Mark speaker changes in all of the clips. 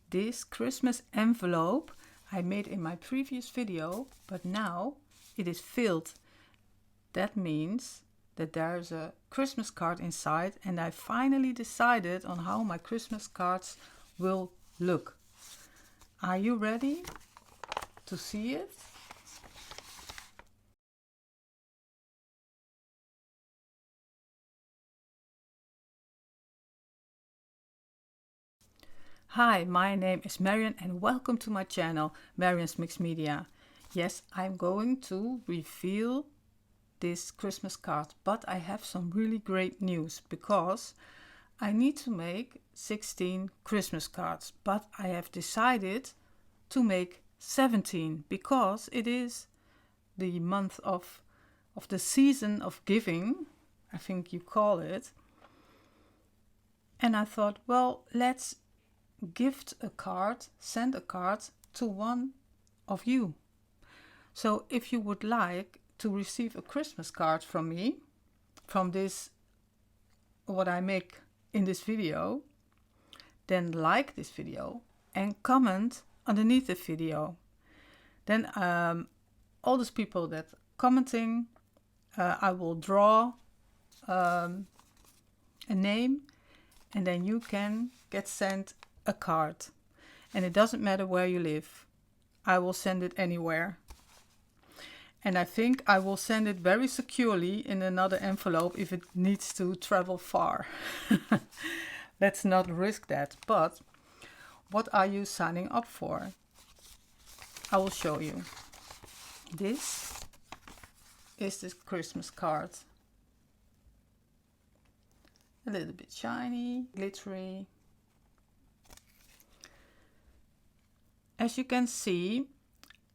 Speaker 1: this Christmas envelope I made in my previous video, but now it is filled. That means that there's a Christmas card inside, and I finally decided on how my Christmas cards will look. Are you ready to see it? Hi, my name is Marian and welcome to my channel, Marian's Mixed Media. Yes, I'm going to reveal this Christmas card, but I have some really great news because I need to make 16 Christmas cards, but I have decided to make 17 because it is the month of the season of giving, I think you call it. And I thought, well, let's gift a card, send a card to one of you. So if you would like to receive a Christmas card from me, from this, what I make in this video, then like this video and comment underneath the video. Then all those people that commenting, I will draw a name, and then you can get sent a card. And it doesn't matter where you live. I will send it anywhere. And I think I will send it very securely in another envelope if it needs to travel far. Let's not risk that. But what are you signing up for? I will show you. This is the Christmas card. A little bit shiny, glittery. As you can see,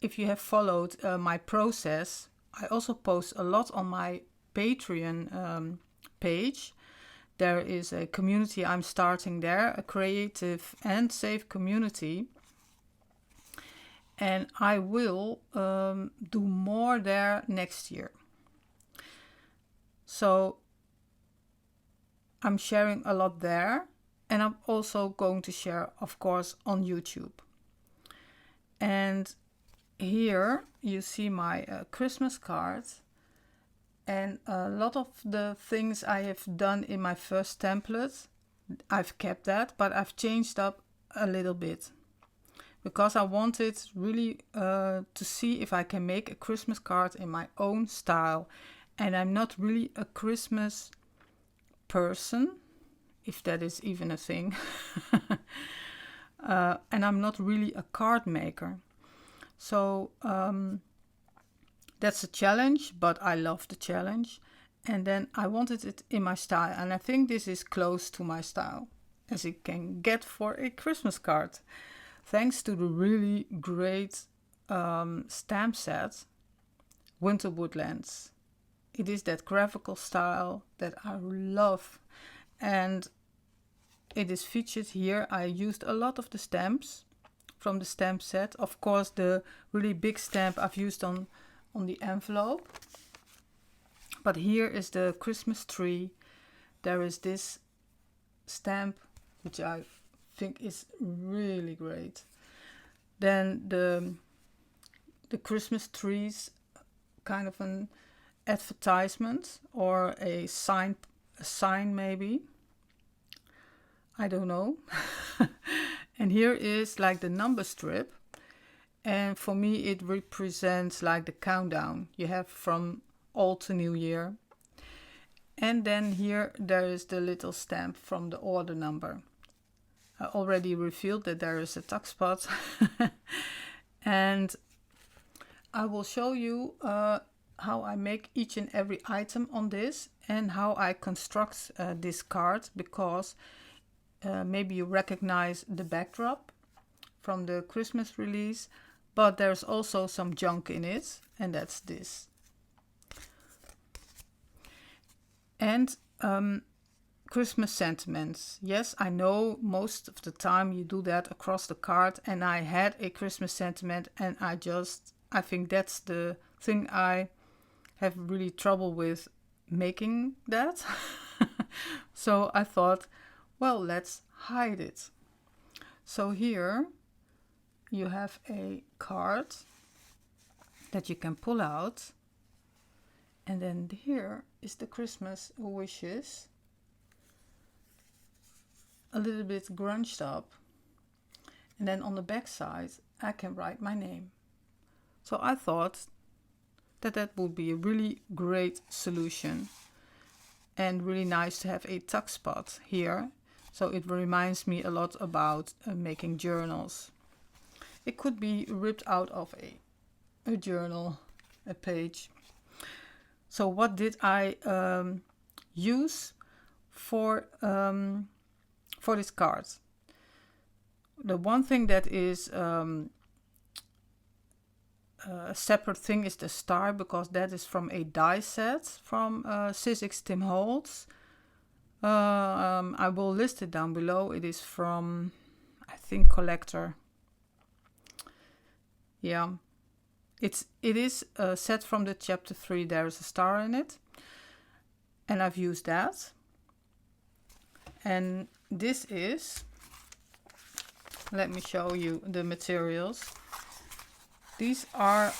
Speaker 1: if you have followed my process, I also post a lot on my Patreon page. There is a community I'm starting there, a creative and safe community. And I will do more there next year. So I'm sharing a lot there, and I'm also going to share, of course, on YouTube. And here you see my Christmas cards, and a lot of the things I have done in my first template, I've kept that, but I've changed up a little bit because I wanted really to see if I can make a Christmas card in my own style. And I'm not really a Christmas person, if that is even a thing. And I'm not really a card maker. So that's a challenge, but I love the challenge. And then I wanted it in my style. And I think this is close to my style, as it can get for a Christmas card. Thanks to the really great stamp set, Winter Woodlands. It is that graphical style that I love. And it is featured here. I used a lot of the stamps from the stamp set. Of course, the really big stamp I've used on the envelope. But here is the Christmas tree. There is this stamp, which I think is really great. Then the Christmas trees, kind of an advertisement or a sign maybe. I don't know. And here is like the number strip, and for me it represents like the countdown you have from old to new year. And then here there is the little stamp from the order number. I already revealed that there is a tuck spot. And I will show you how I make each and every item on this and how I construct this card, because maybe you recognize the backdrop from the Christmas release, but there's also some junk in it, and that's this. And Christmas sentiments. Yes, I know most of the time you do that across the card, and I had a Christmas sentiment, and I think that's the thing I have really trouble with, making that. So I thought, well, let's hide it. So here you have a card that you can pull out, and then here is the Christmas wishes, a little bit grunged up, and then on the back side I can write my name. So I thought that that would be a really great solution and really nice to have a tuck spot here. So it reminds me a lot about making journals. It could be ripped out of a journal, a page. So what did I use for this card? The one thing that is a separate thing is the star, because that is from a die set from Sizzix Tim Holtz. I will list it down below. It is from, I think, Collector. Yeah, it is a set from the chapter 3. There is a star in it, and I've used that. And this is, let me show you the materials. These are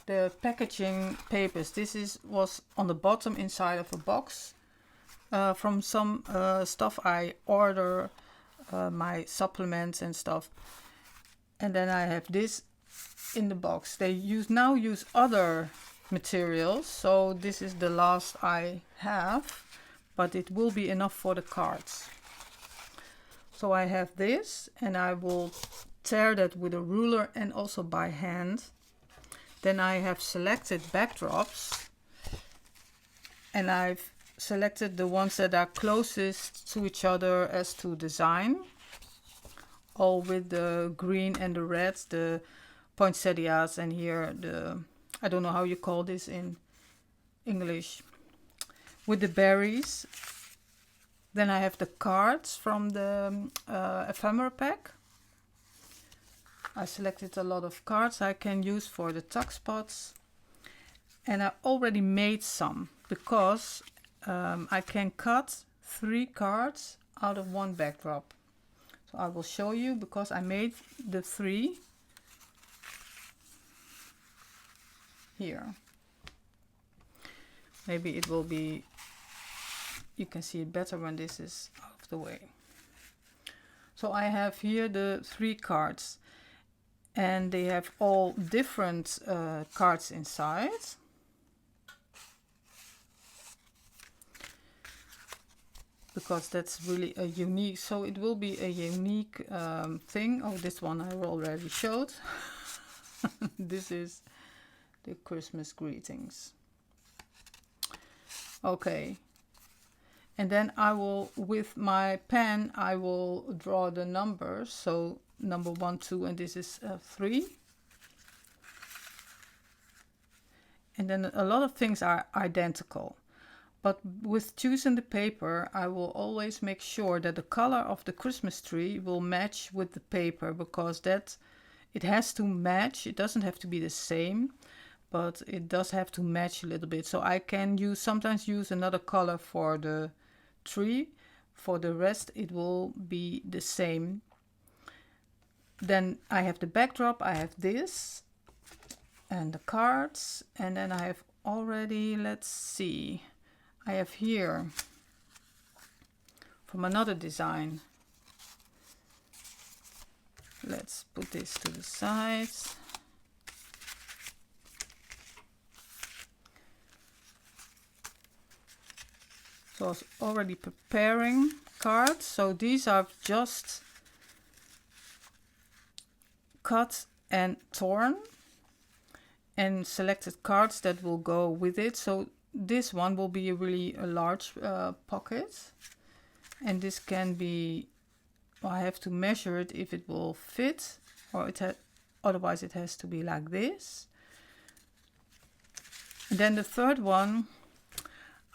Speaker 1: the packaging papers. This was on the bottom inside of a box from some stuff I order, my supplements and stuff. And then I have this in the box. They now use other materials, so this is the last I have, but it will be enough for the cards. So I have this, and I will tear that with a ruler and also by hand. Then I have selected backdrops, and I've selected the ones that are closest to each other as to design, all with the green and the red, the poinsettias, and here the, I don't know how you call this in English, with the berries. Then I have the cards from the ephemera pack. I selected a lot of cards I can use for the tuck spots, and I already made some because I can cut 3 cards out of one backdrop. So I will show you, because I made the 3 here. Maybe it will be, you can see it better when this is out of the way. So I have here the 3 cards, and they have all different cards inside. Because that's really a unique, so it will be a unique thing. Oh, this one I already showed. This is the Christmas greetings. Okay. And then I will, with my pen, I will draw the numbers. So number 1, 2, and this is 3. And then a lot of things are identical. But with choosing the paper, I will always make sure that the color of the Christmas tree will match with the paper, because that it has to match. It doesn't have to be the same, but it does have to match a little bit. So I can sometimes use another color for the tree. For the rest, it will be the same. Then I have the backdrop. I have this and the cards, and then I have already, let's see, I have here from another design. Let's put this to the side. So I was already preparing cards. So these are just cut and torn and selected cards that will go with it. So this one will be a large pocket, and this can be, well, I have to measure it if it will fit, or otherwise it has to be like this. And then the third one,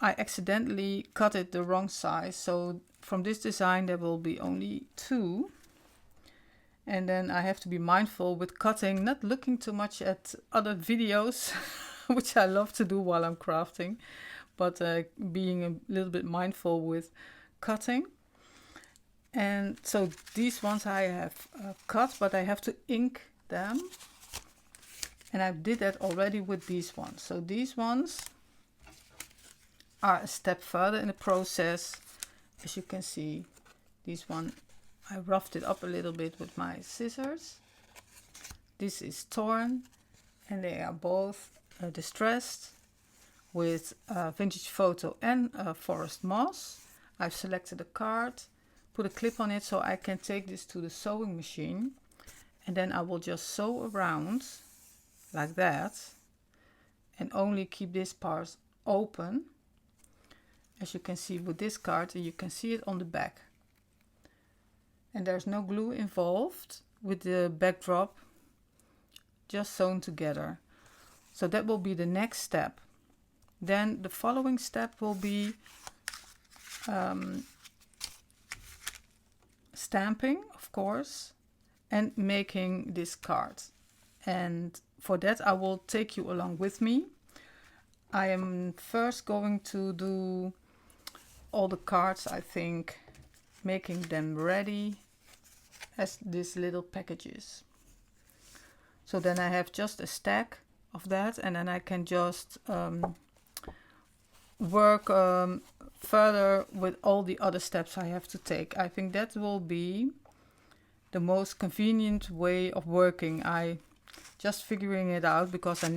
Speaker 1: I accidentally cut it the wrong size, so from this design there will be only 2. And then I have to be mindful with cutting, not looking too much at other videos which I love to do while I'm crafting, but being a little bit mindful with cutting. And so these ones I have cut, but I have to ink them. And I did that already with these ones. So these ones are a step further in the process. As you can see, this one, I roughed it up a little bit with my scissors. This is torn, and they are both distressed with vintage photo and forest moss. I've selected a card, put a clip on it so I can take this to the sewing machine, and then I will just sew around like that and only keep this part open. As you can see with this card, you can see it on the back. And there's no glue involved with the backdrop, just sewn together. So that will be the next step. Then the following step will be stamping, of course, and making this card. And for that I will take you along with me. I am first going to do all the cards, I think, making them ready as these little packages. So then I have just a stack of that, and then I can just work further with all the other steps I have to take. I think that will be the most convenient way of working. I just figuring it out because I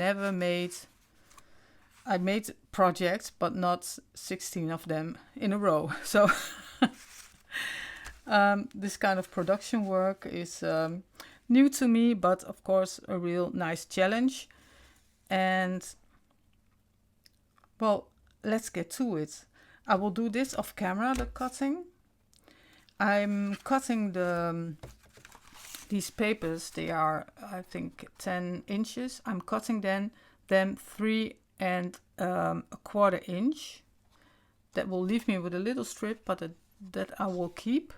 Speaker 1: made projects, but not 16 of them in a row. So this kind of production work is new to me, but of course a real nice challenge. And well, let's get to it. I will do this off camera, the cutting. I'm cutting these papers. They are, I think, 10 inches. I'm cutting them 3 1/4 inch. That will leave me with a little strip, but that I will keep.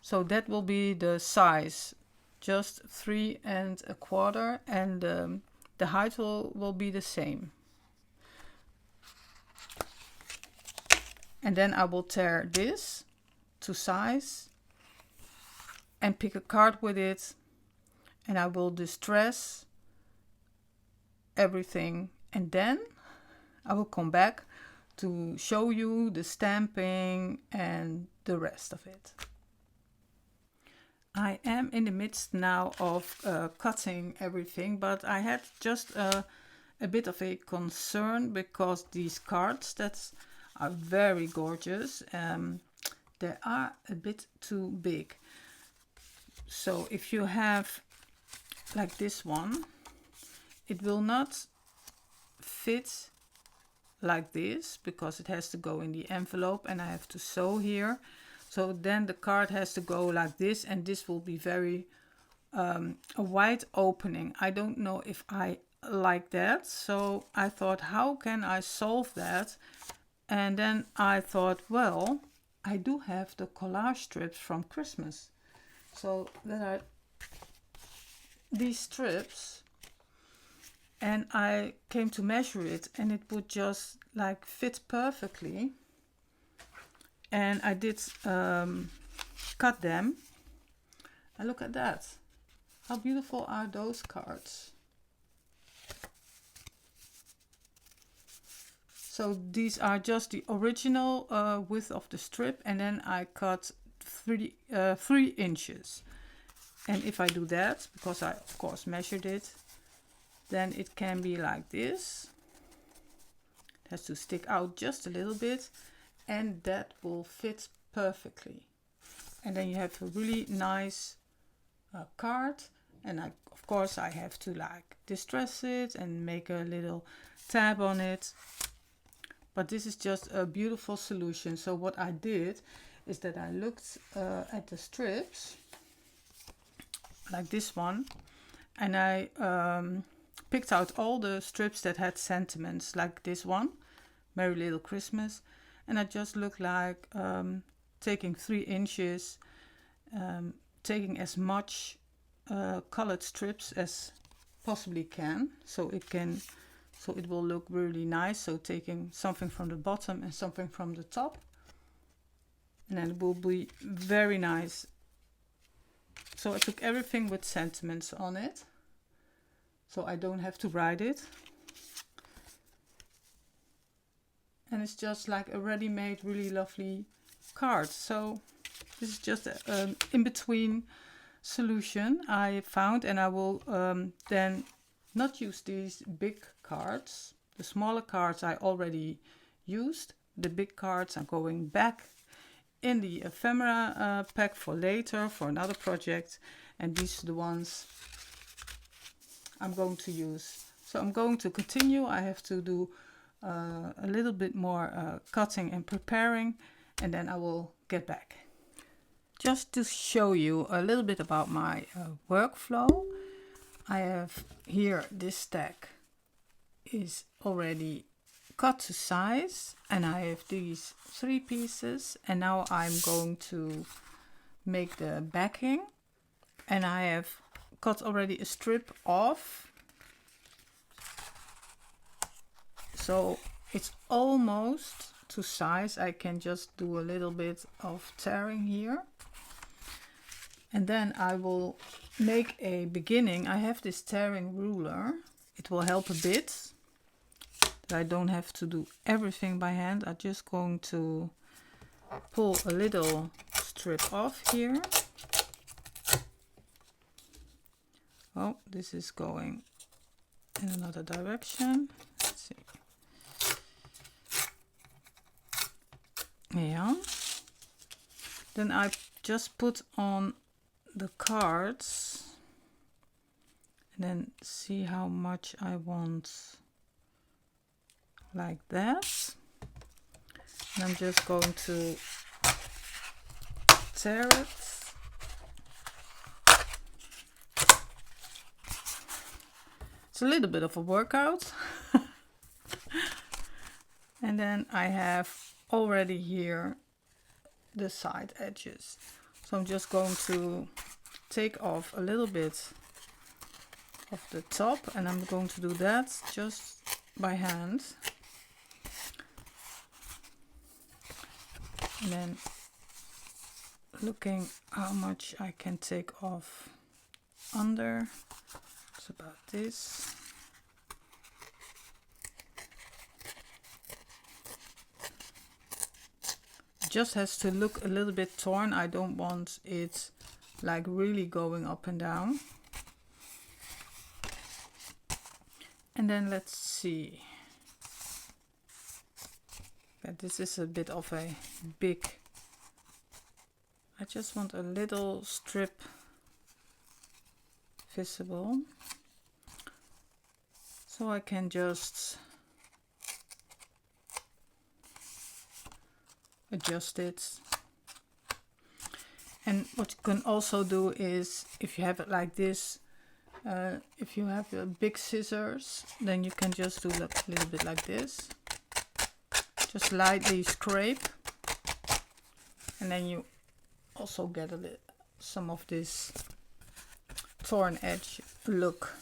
Speaker 1: So that will be the size, just 3 1/4, and the height will be the same. And then I will tear this to size and pick a card with it, and I will distress everything, and then I will come back to show you the stamping and the rest of it. I am in the midst now of cutting everything, but I had just a bit of a concern because these cards that are very gorgeous, they are a bit too big. So if you have like this one, it will not fit like this because it has to go in the envelope and I have to sew here. So then the card has to go like this, and this will be very a wide opening. I don't know if I like that, so I thought, how can I solve that? And then I thought, well, I do have the collage strips from Christmas. So there are these strips, and I came to measure it, and it would just like fit perfectly. And I did cut them. And look at that. How beautiful are those cards? So these are just the original width of the strip, and then I cut 3 inches. And if I do that, because I of course measured it, then it can be like this. It has to stick out just a little bit, and that will fit perfectly. And then you have a really nice card, and of course I have to like distress it and make a little tab on it. But this is just a beautiful solution. So what I did is that I looked at the strips, like this one, and I picked out all the strips that had sentiments, like this one, Merry Little Christmas. And I just looked like taking 3 inches, taking as much colored strips as possibly can, so it will look really nice. So taking something from the bottom and something from the top. and then it will be very nice. So I took everything with sentiments on it, so I don't have to write it. And it's just like a ready-made, really lovely card. So this is just an in-between solution I found, and I will then not use these big cards. The smaller cards I already used. The big cards are going back in the ephemera pack for later, for another project, and these are the ones I'm going to use. So I'm going to continue. I have to do a little bit more cutting and preparing, and then I will get back. Just to show you a little bit about my workflow, I have here this stack is already cut to size, and I have these 3 pieces, and now I'm going to make the backing, and I have cut already a strip off, so it's almost to size. I can just do a little bit of tearing here, and then I will make a beginning. I have this tearing ruler. It will help a bit. I don't have to do everything by hand. I'm just going to pull a little strip off here. Oh, this is going in another direction. Let's see. Yeah. Then I just put on the cards and then see how much I want, like that. And I'm just going to tear it. It's a little bit of a workout. And then I have already here the side edges. So I'm just going to take off a little bit of the top, and I'm going to do that just by hand. And then looking how much I can take off under. It's about this. It just has to look a little bit torn. I don't want it like really going up and down. And then let's see. Okay, this is a bit of a big. I just want a little strip visible, so I can just adjust it. And what you can also do is, if you have it like this, if you have big scissors, then you can just do a little bit like this. Just lightly scrape, and then you also get a little, some of this torn edge look.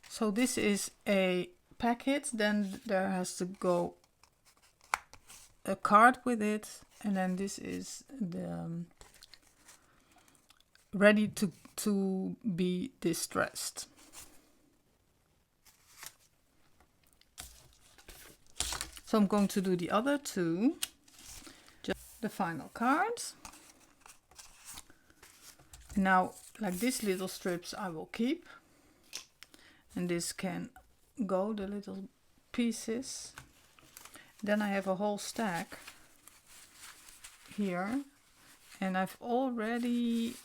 Speaker 1: So this is a packet, then there has to go a card with it, and then this is the ready to be distressed. So I'm going to do the other two, just the final cards. And now, like these little strips I will keep, and this can go, the little pieces. Then I have a whole stack here, and I've already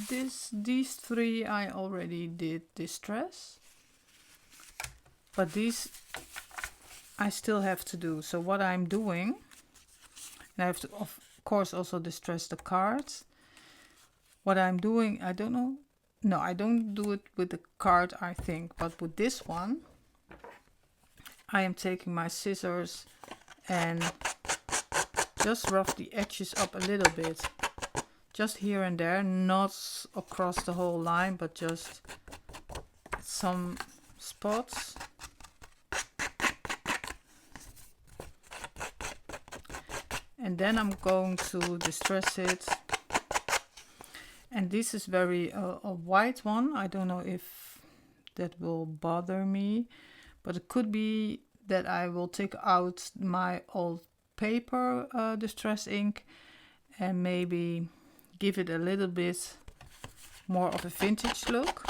Speaker 1: these 3 I already did distress, but these I still have to do. So what I'm doing, and I have to of course also distress the cards. What I'm doing, I don't know. No, I don't do it with the card, I think, but with this one, I am taking my scissors and just rough the edges up a little bit, just here and there, not across the whole line, but just some spots. and then I'm going to distress it. And this is very a white one. I don't know if that will bother me, but it could be that I will take out my old paper distress ink and maybe give it a little bit more of a vintage look.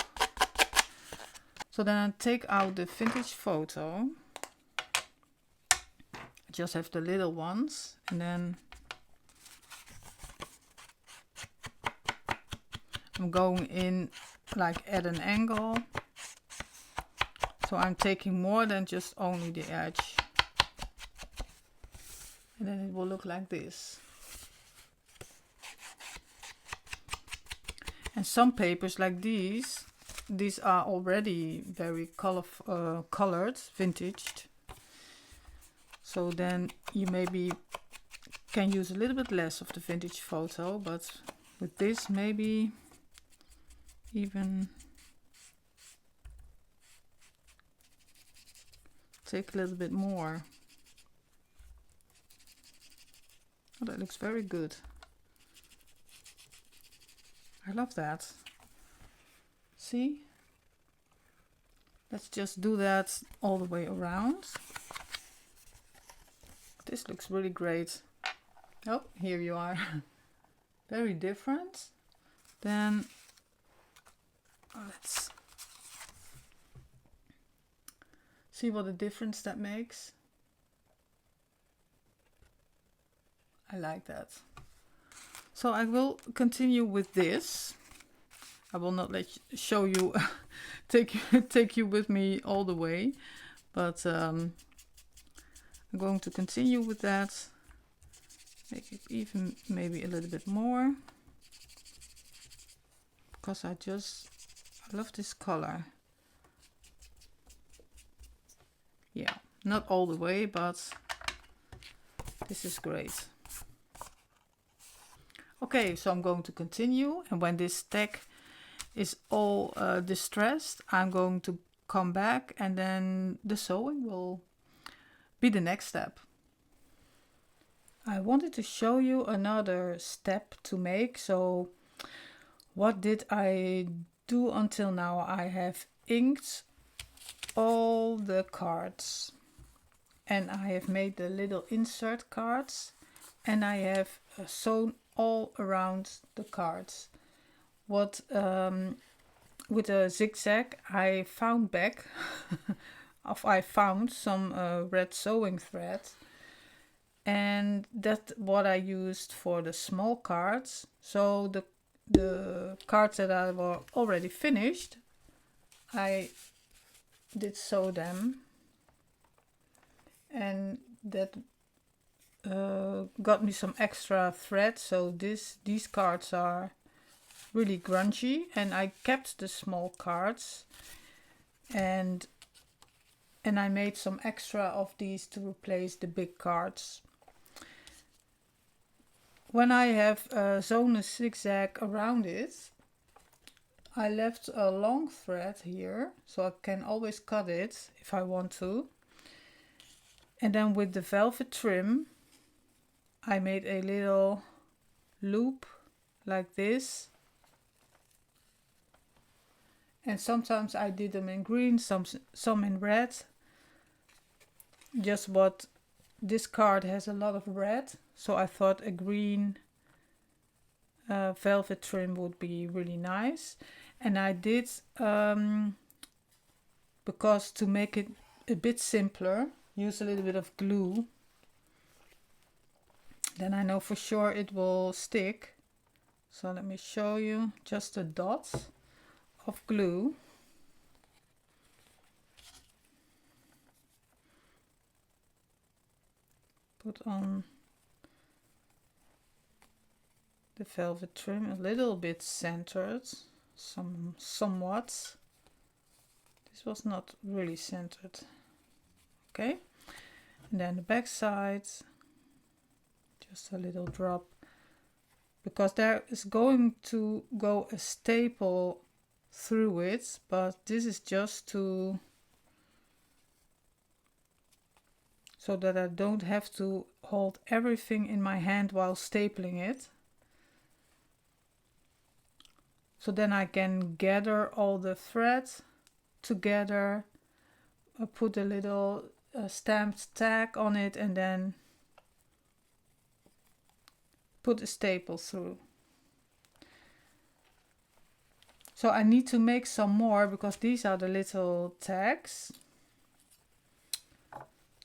Speaker 1: So then I take out the vintage photo. I just have the little ones, and then I'm going in like at an angle. So I'm taking more than just only the edge. And then it will look like this. And some papers like these are already very colored, vintaged. So then you maybe can use a little bit less of the vintage photo, but with this maybe even take a little bit more. Oh, that looks very good. I love that. See? Let's just do that all the way around. This looks really great. Oh, here you are. Very different. Then let's see what a difference that makes. I like that. So I will continue with this. I will not show you, take you with me all the way, but I'm going to continue with that. Make it even maybe a little bit more, because I love this color. Yeah, not all the way, but this is great. Okay, so I'm going to continue, and when this stack is all distressed, I'm going to come back, and then the sewing will be the next step. I wanted to show you another step to make. So what did I do until now? I have inked all the cards, and I have made the little insert cards, and I have sewn all around the cards. What with a zigzag I found back I found some red sewing thread, and that's what I used for the small cards. So the cards that I were already finished, I did sew them, and that got me some extra thread. So these cards are really grungy, and I kept the small cards, and I made some extra of these to replace the big cards. When I have sewn a zigzag around it, I left a long thread here, so I can always cut it if I want to. And then with the velvet trim, I made a little loop like this. And sometimes I did them in green, some in red. Just what this card has a lot of red, so I thought a green velvet trim would be really nice. And I did, because to make it a bit simpler, use a little bit of glue. Then I know for sure it will stick. So let me show you just a dot of glue. Put on the velvet trim a little bit centered, somewhat. This was not really centered. Okay, and then the back side, just a little drop, because there is going to go a staple through it, but this is just to so that I don't have to hold everything in my hand while stapling it. So then I can gather all the thread together, put a little stamped tag on it, and then put a staple through. So I need to make some more because these are the little tags,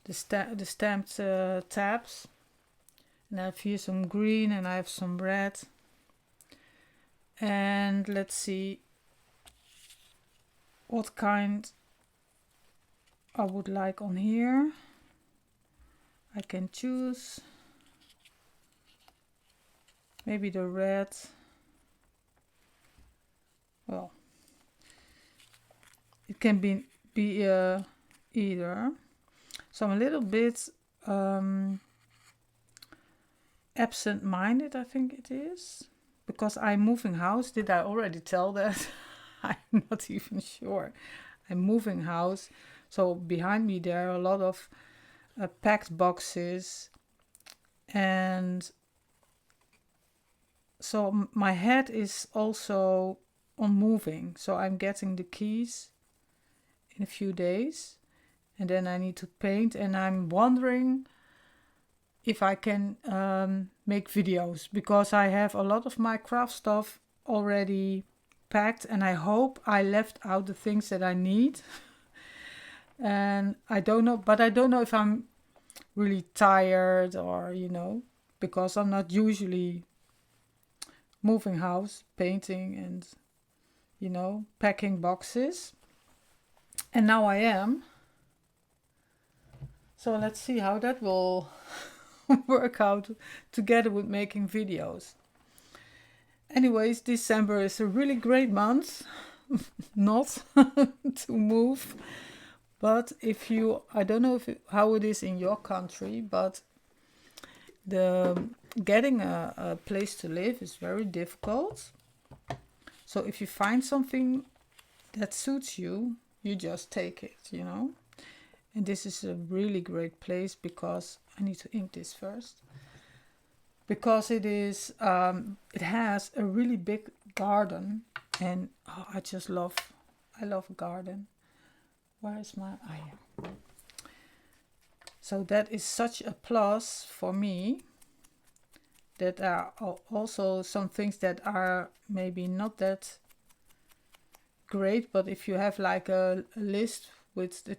Speaker 1: the stamped tabs. And I have here some green and I have some red. And let's see what kind I would like on here. I can choose maybe the red. Well, it can be either. So I'm a little bit absent-minded, I think it is, because I'm moving house. Did I already tell that? I'm not even sure. I'm moving house, so behind me there are a lot of packed boxes, and so my head is also on moving. So I'm getting the keys in a few days, and then I need to paint, and I'm wondering if I can make videos, because I have a lot of my craft stuff already packed, and I hope I left out the things that I need. And I don't know, but I don't know if I'm really tired or, you know, because I'm not usually moving house, painting and, you know, packing boxes. And now I am. So let's see how that will work out together with making videos. Anyways, December is a really great month not to move. But if you, I don't know how it is in your country, but getting a place to live is very difficult. So if you find something that suits you, you just take it, you know. And this is a really great place because I need to ink this first. Because it is, it has a really big garden, and I love a garden. Where is my, yeah. So that is such a plus for me. That are also some things that are maybe not that great, but if you have like a list with the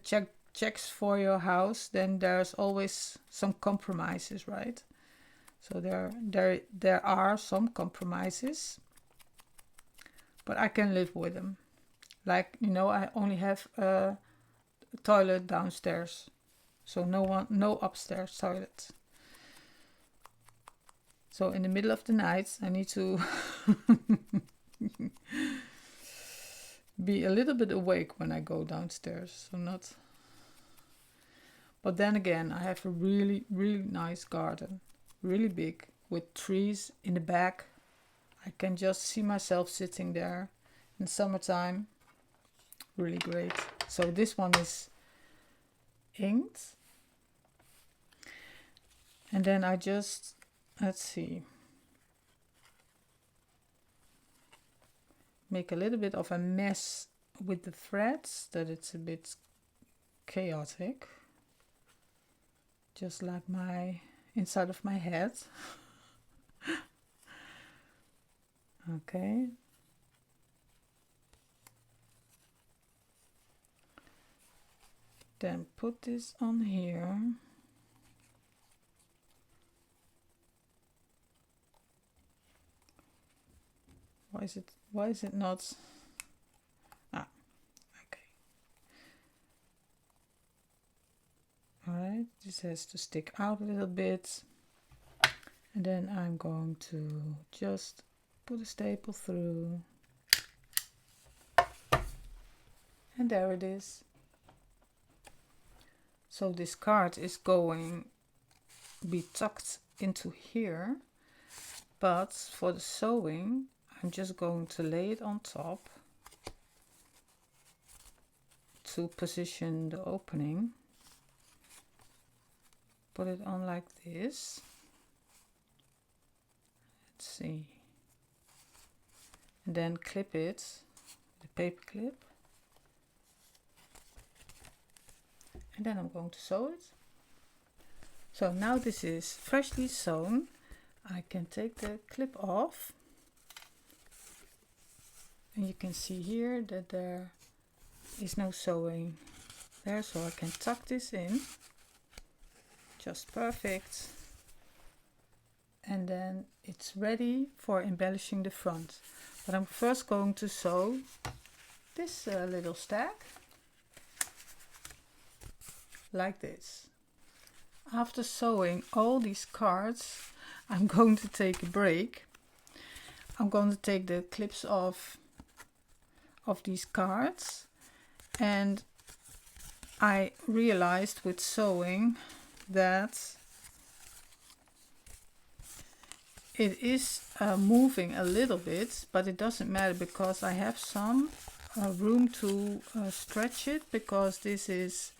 Speaker 1: checks for your house, then there's always some compromises, right? So there are some compromises, but I can live with them. Like, you know, I only have a toilet downstairs, so no upstairs toilet. So in the middle of the night, I need to be a little bit awake when I go downstairs. So not. But then again, I have a really, really nice garden, really big, with trees in the back. I can just see myself sitting there in summertime. Really great. So this one is inked. And then I just, let's see, make a little bit of a mess with the threads, that it's a bit chaotic. Just like my inside of my head. Okay. Then put this on here. Why is it not? Okay. All right, this has to stick out a little bit. And then I'm going to just put a staple through. And there it is. So this card is going to be tucked into here, but for the sewing, I'm just going to lay it on top to position the opening. put it on like this. Let's see. And then clip it, the paper clip. And then I'm going to sew it. So now this is freshly sewn. I can take the clip off. And you can see here that there is no sewing there, so I can tuck this in. Just perfect. And then it's ready for embellishing the front. But I'm first going to sew this little stack like this. After sewing all these cards, I'm going to take a break. I'm going to take the clips off of these cards, and I realized with sewing that it is moving a little bit, but it doesn't matter because I have some room to stretch it, because this is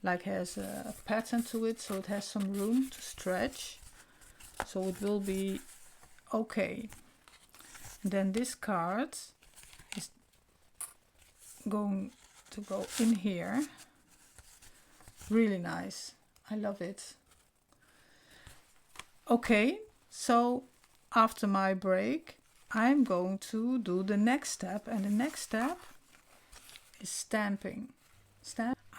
Speaker 1: like has a pattern to it, so it has some room to stretch, so it will be okay. And then this card is going to go in here. Really nice. I love it. Okay, so after my break, I'm going to do the next step, and the next step is stamping.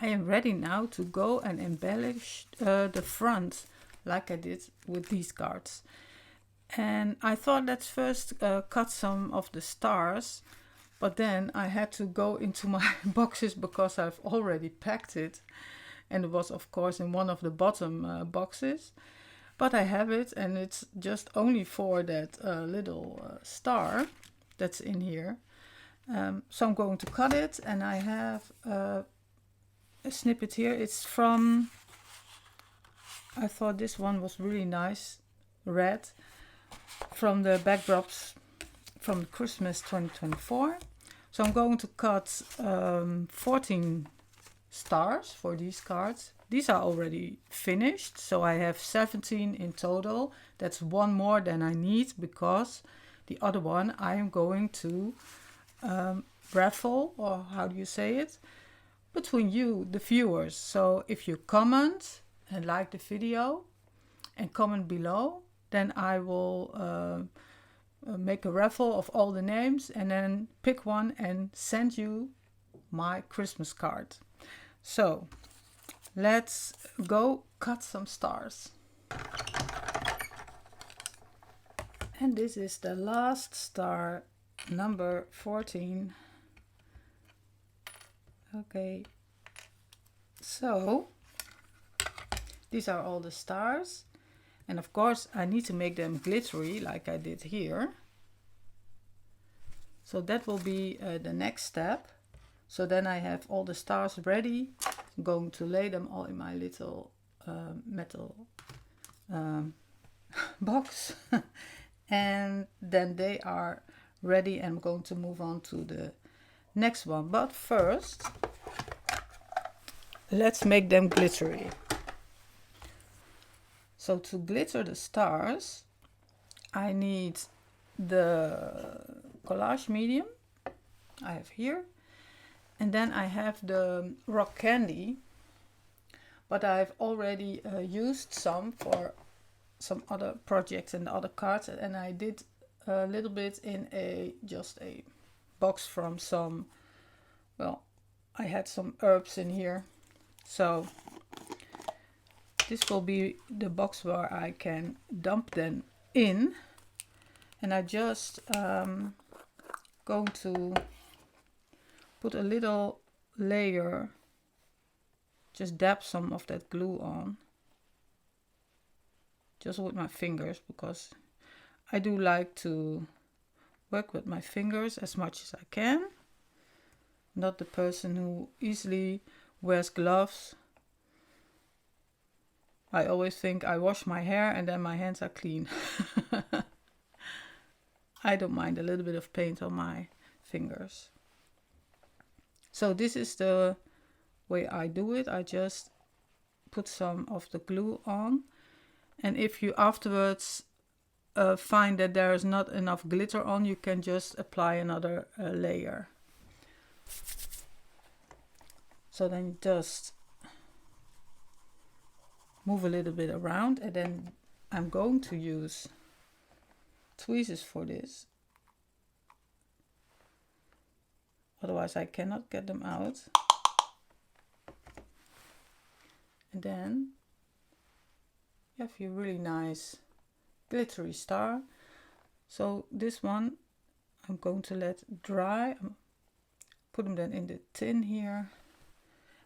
Speaker 1: I am ready now to go and embellish the front like I did with these cards. And I thought let's first cut some of the stars, but then I had to go into my boxes because I've already packed it, and it was of course in one of the bottom boxes. But I have it, and it's just only for that little star that's in here. So I'm going to cut it, and I have a snippet here. It's from, I thought this one was really nice, red, from the backdrops from Christmas 2024. So I'm going to cut 14 stars for these cards. These are already finished, so I have 17 in total. That's one more than I need, because the other one I am going to raffle, or how do you say it, between you, the viewers. So if you comment and like the video and comment below, then I will make a raffle of all the names, and then pick one and send you my Christmas card. So let's go cut some stars. And this is the last star, number 14. Okay, so these are all the stars, and of course I need to make them glittery like I did here. So that will be the next step. So then I have all the stars ready. I'm going to lay them all in my little metal box and then they are ready, and I'm going to move on to the next one. But first, let's make them glittery. So to glitter the stars, I need the collage medium I have here, and then I have the rock candy, but I've already used some for some other projects and other cards, and I did a little bit in just a box from some, well, I had some herbs in here, so this will be the box where I can dump them in. And I just going to put a little layer, just dab some of that glue on, just with my fingers, because I do like to work with my fingers as much as I can. Not the person who easily wears gloves. I always think I wash my hair and then my hands are clean. I don't mind a little bit of paint on my fingers. So this is the way I do it. I just put some of the glue on. And if you afterwards find that there is not enough glitter on, you can just apply another layer. So then you just move a little bit around, and then I'm going to use tweezers for this. Otherwise I cannot get them out. And then you have your really nice glittery star. So this one I'm going to let dry. Put them then in the tin here.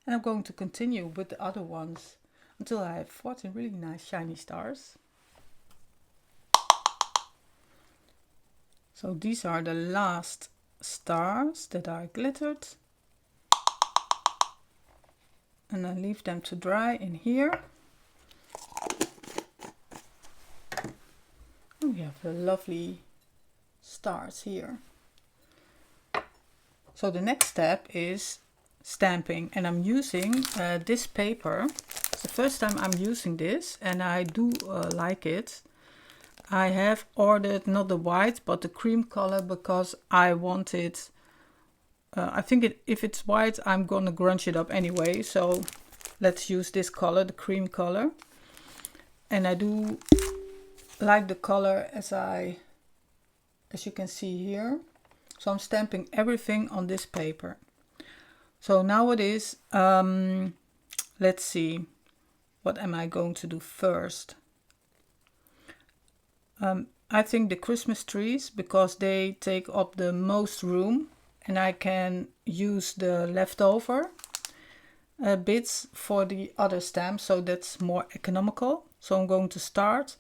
Speaker 1: And I'm going to continue with the other ones until I have 14 really nice shiny stars. So these are the last stars that are glittered. And I leave them to dry in here. And we have the lovely stars here. So the next step is stamping, and I'm using this paper. It's the first time I'm using this, and I do like it. I have ordered not the white but the cream color because I wanted, I think if it's white I'm gonna grunge it up anyway, so let's use this color, the cream color. And I do like the color as you can see here. So I'm stamping everything on this paper. So now it is, let's see, what am I going to do first? I think the Christmas trees, because they take up the most room, and I can use the leftover bits for the other stamps, so that's more economical. So I'm going to start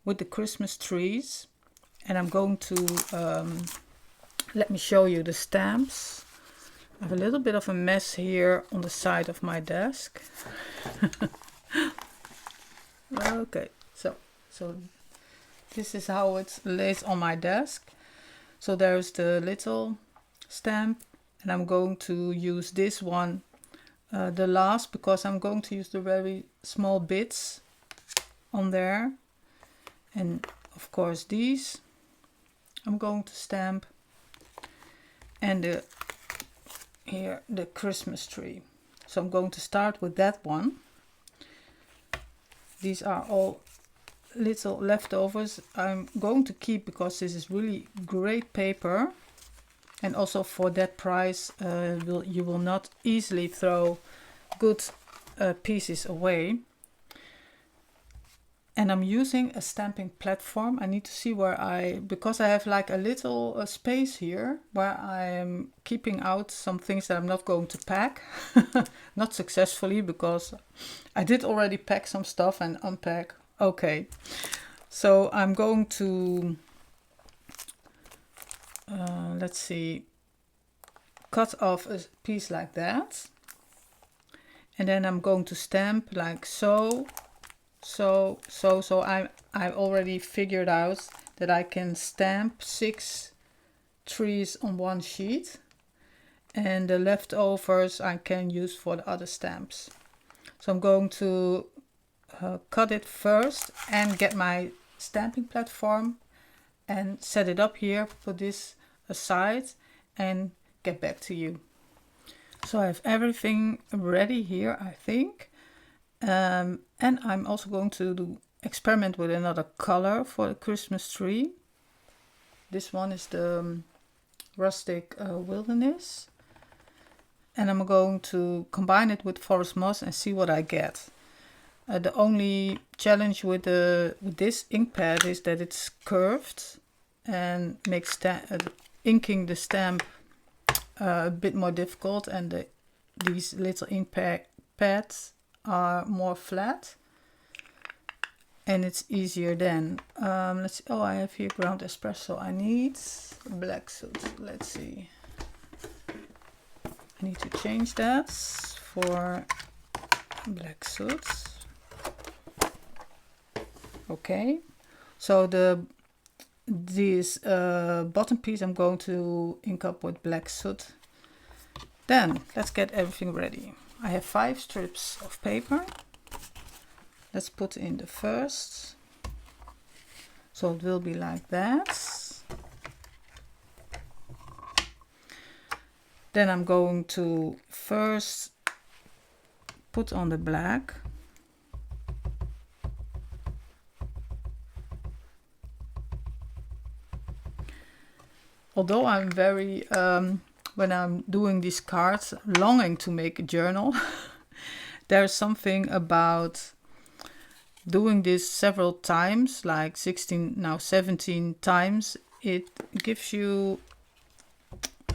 Speaker 1: with the Christmas trees, and I'm going to, let me show you the stamps. I have a little bit of a mess here on the side of my desk. Okay, so this is how it lays on my desk. So there's the little stamp, and I'm going to use this one the last, because I'm going to use the very small bits on there. And of course these I'm going to stamp, and here the Christmas tree. So I'm going to start with that one. These are all little leftovers I'm going to keep because this is really great paper, and also for that price you will not easily throw good pieces away. And I'm using a stamping platform. I need to see where because I have like a little space here where I am keeping out some things that I'm not going to pack. Not successfully, because I did already pack some stuff and unpack. Okay, so I'm going to, let's see, cut off a piece like that. And then I'm going to stamp like so. So I already figured out that I can stamp 6 trees on one sheet, and the leftovers I can use for the other stamps. So I'm going to cut it first and get my stamping platform and set it up here, put this aside and get back to you. So I have everything ready here, I think. And I'm also going to experiment with another color for the Christmas tree. This one is the rustic Wilderness, and I'm going to combine it with forest moss and see what I get. The only challenge with this ink pad is that it's curved and makes inking the stamp a bit more difficult, and these little ink pads are more flat and it's easier then. Let's see. Oh, I have here ground espresso. I need black soot. Let's see. I need to change that for black soot. Okay, so this bottom piece I'm going to ink up with black soot. Then let's get everything ready. I have 5 strips of paper. Let's put in the first. So it will be like that. Then I'm going to first put on the black. Although I'm very, when I'm doing these cards, longing to make a journal, there's something about doing this several times, like 16, now 17 times. It gives you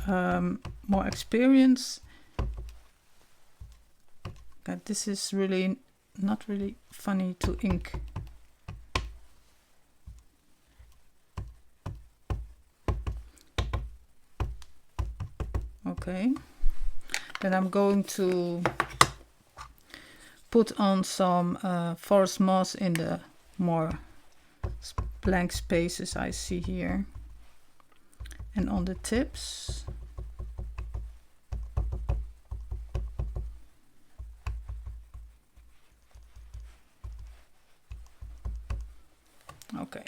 Speaker 1: more experience. Okay, this is really not really funny to ink. Okay, then I'm going to put on some forest moss in the more blank spaces I see here, and on the tips. Okay,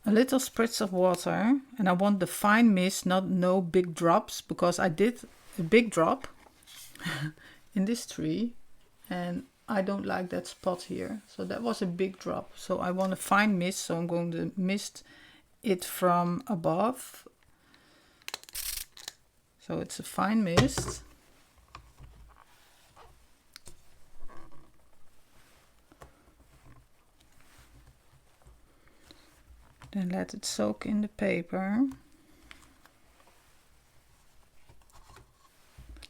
Speaker 1: a little spritz of water, and I want the fine mist, not no big drops, because I did a big drop in this tree and I don't like that spot here, so that was a big drop. So I want a fine mist, so I'm going to mist it from above, so it's a fine mist. Then let it soak in the paper.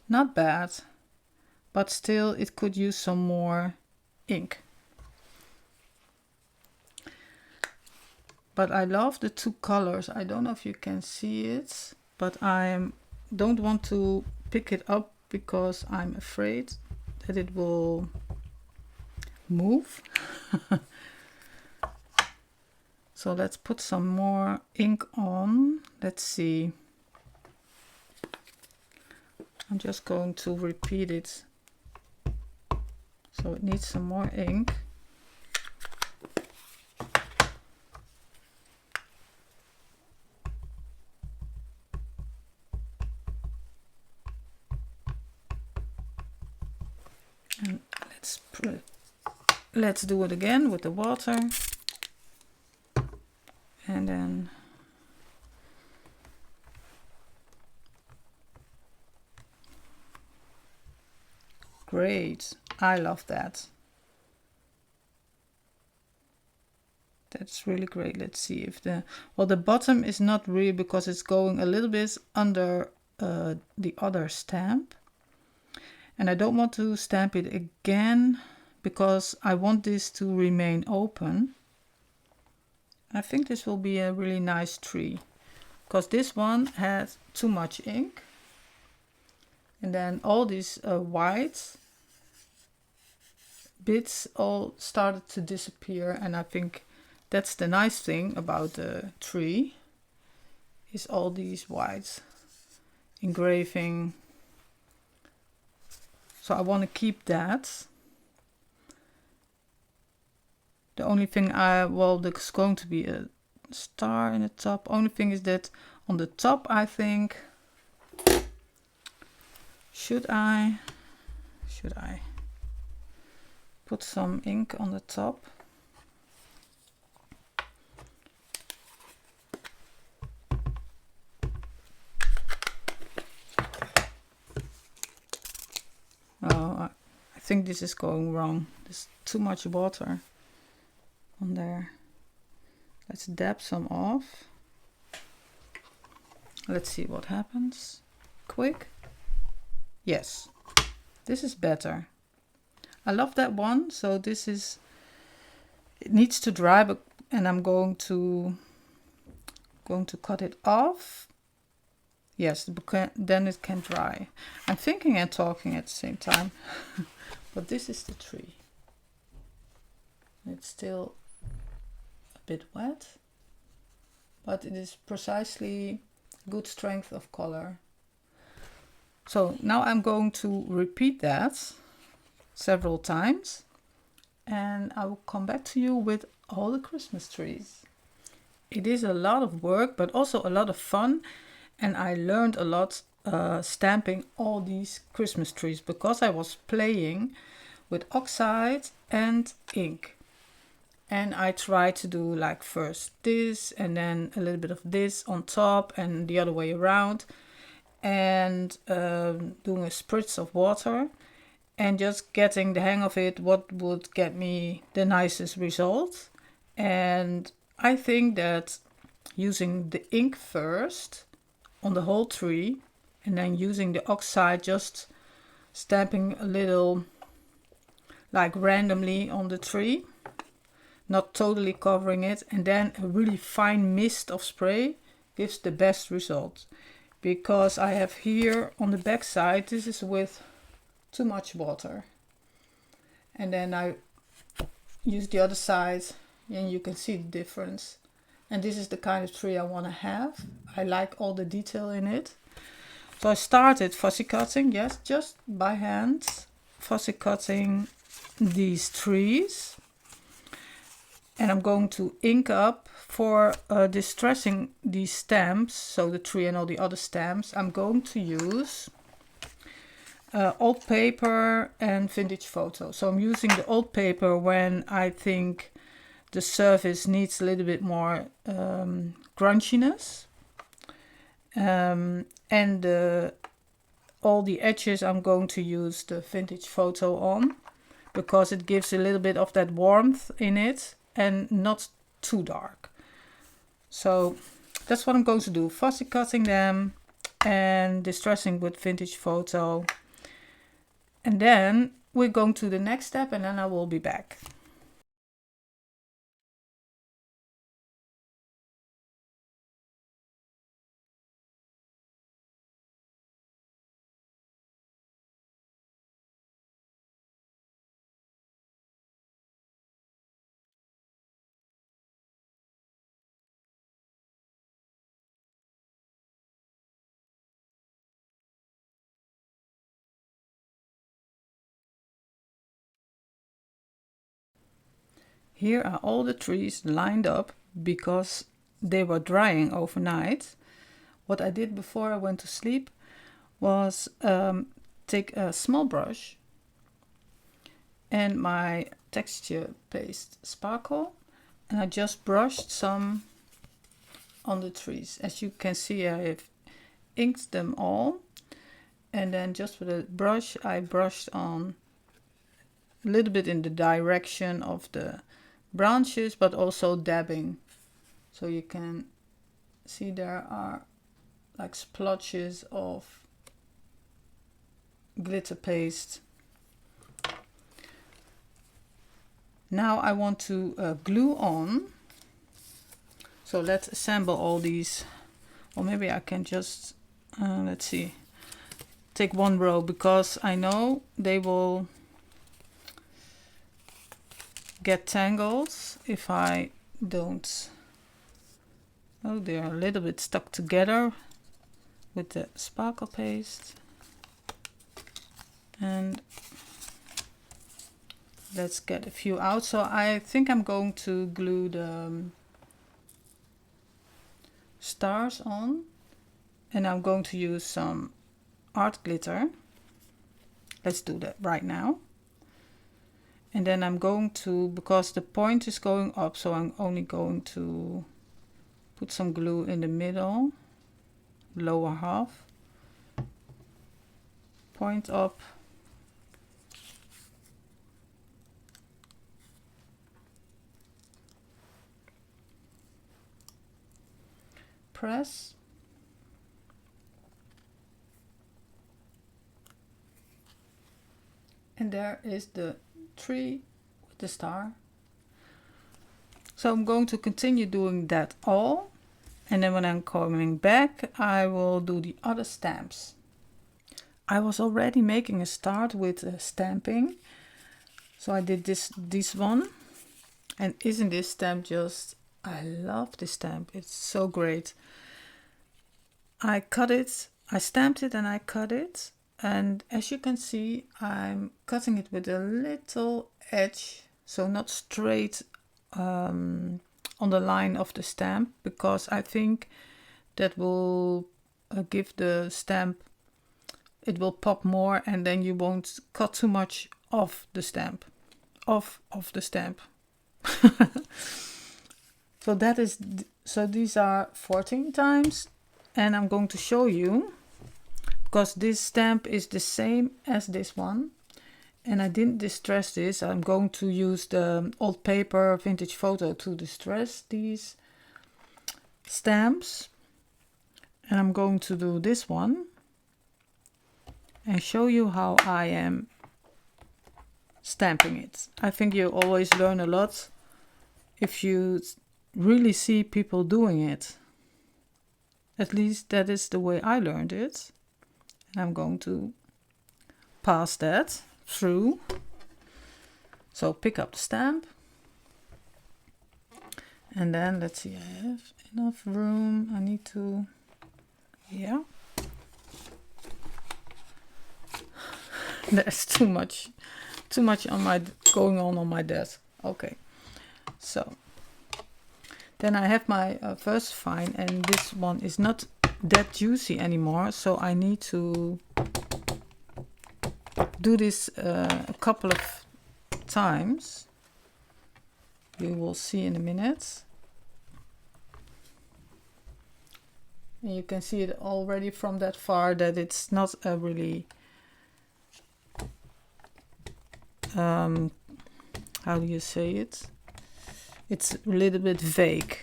Speaker 1: Not bad, but still it could use some more ink. But I love the two colors. I don't know if you can see it, but I don't want to pick it up because I'm afraid that it will move. So let's put some more ink on. Let's see. I'm just going to repeat it. So it needs some more ink. And let's do it again with the water. And then great, I love that. That's really great. Let's see if the bottom is not really, because it's going a little bit under the other stamp, and I don't want to stamp it again because I want this to remain open. I think this will be a really nice tree, because this one has too much ink, and then all these white bits all started to disappear, and I think that's the nice thing about the tree, is all these white engraving. So I want to keep that. The only thing there's going to be a star in the top. Only thing is that on the top, I think, should I put some ink on the top? Oh, I think this is going wrong. There's too much water on there. Let's dab some off. Let's see what happens. Quick. Yes, this is better. I love that one. So this is, it needs to dry, but and I'm going to cut it off. Yes, then it can dry. I'm thinking and talking at the same time. But this is the tree. It's still a bit wet, but it is precisely good strength of color. So now I'm going to repeat that several times. and I will come back to you with all the Christmas trees. It is a lot of work, but also a lot of fun, and I learned a lot stamping all these Christmas trees because I was playing with oxide and ink. And I tried to do like first this and then a little bit of this on top and the other way around, and doing a spritz of water and just getting the hang of it, what would get me the nicest result. And I think that using the ink first on the whole tree and then using the oxide, just stamping a little like randomly on the tree, not totally covering it, and then a really fine mist of spray gives the best result. Because I have here on the back side, this is with too much water, and then I use the other side and you can see the difference. And this is the kind of tree I want to have. I like all the detail in it. So I started fussy cutting, yes, just by hand, fussy cutting these trees. And I'm going to ink up for distressing these stamps, so the tree and all the other stamps. I'm going to use old paper and vintage photo. So I'm using the old paper when I think the surface needs a little bit more crunchiness. And all the edges I'm going to use the vintage photo on, because it gives a little bit of that warmth in it and not too dark. So that's what I'm going to do, fussy cutting them and distressing with vintage photo. And then we're going to the next step, and then I will be back. Here are all the trees lined up because they were drying overnight. What I did before I went to sleep was take a small brush and my texture paste sparkle, and I just brushed some on the trees. As you can see, I have inked them all, and then just with a brush I brushed on a little bit in the direction of the branches, but also dabbing. So you can see there are like splotches of glitter paste. Now I want to glue on. So let's assemble all these, or maybe I can just, let's see, take one row, because I know they will get tangled if I don't. Oh, they're a little bit stuck together with the sparkle paste. And let's get a few out. So I think I'm going to glue the stars on, and I'm going to use some art glitter. Let's do that right now. And then I'm going to, because the point is going up, so I'm only going to put some glue in the middle, lower half, point up, press, and there is the tree with the star. So I'm going to continue doing that all, and then when I'm coming back I will do the other stamps. I was already making a start with stamping, so I did this one, and isn't this stamp just, I love this stamp, it's so great. I cut it, I stamped it and I cut it. And as you can see, I'm cutting it with a little edge so not straight on the line of the stamp, because I think that will give the stamp, it will pop more, and then you won't cut too much off the stamp, off of the stamp. So that is, so these are 14 times, and I'm going to show you, because this stamp is the same as this one, and I didn't distress this. I'm going to use the old paper vintage photo to distress these stamps, and I'm going to do this one and show you how I am stamping it. I think you always learn a lot if you really see people doing it. At least that is the way I learned it. And I'm going to pass that through. So pick up the stamp. And then let's see, I have enough room. I need to, yeah. There's too much on my going on my desk. Okay, so then I have my first fine, and this one is not that juicy anymore, so I need to do this a couple of times. You will see in a minute. And you can see it already from that far that it's not a really how do you say it? It's a little bit vague,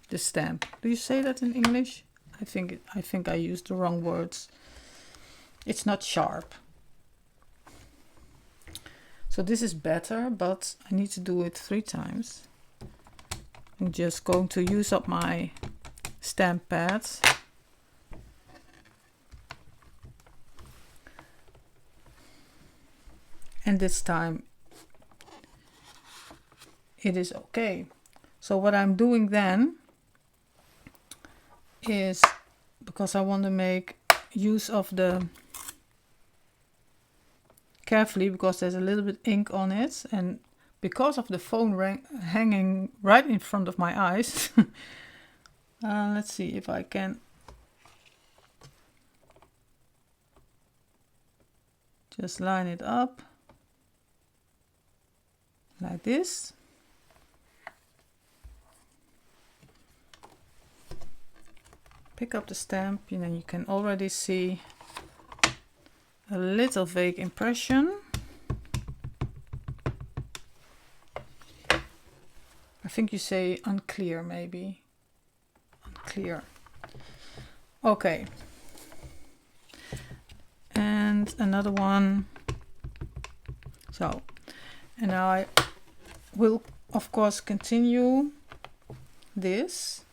Speaker 1: the stamp. Do you say that in English? I think I used the wrong words. It's not sharp. So this is better, but I need to do it 3 times. I'm just going to use up my stamp pads. And this time it is okay. So what I'm doing then is, because I want to make use of the, carefully, because there's a little bit ink on it, and because of the phone hanging right in front of my eyes. Let's see if I can just line it up like this. Pick up the stamp, and then you can already see a little vague impression. I think you say unclear, maybe. Unclear. Okay. And another one. So, and now I will of course continue this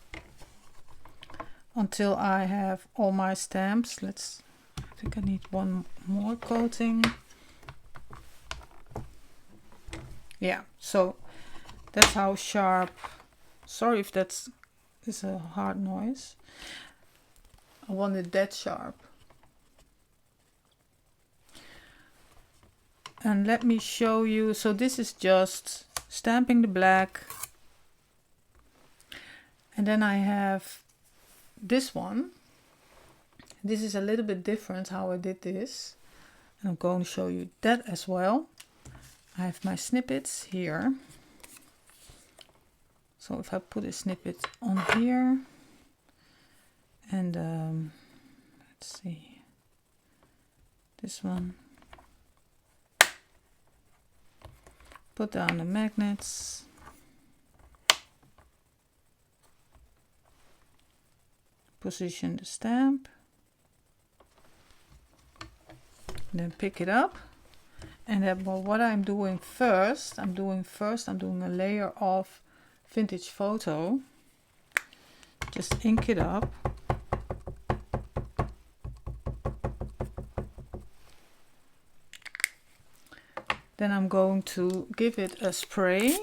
Speaker 1: until I have all my stamps. I think I need one more coating. Yeah, so that's how sharp. Sorry if that's is a hard noise. I want it that sharp. And let me show you. So this is just stamping the black. And then I have this one. This is a little bit different how I did this. And I'm going to show you that as well. I have my snippets here. So if I put a snippet on here, and let's see, this one, put down the magnets, position the stamp, then pick it up. And then, well, what I'm doing first, I'm doing a layer of vintage photo. Just ink it up. Then I'm going to give it a spray.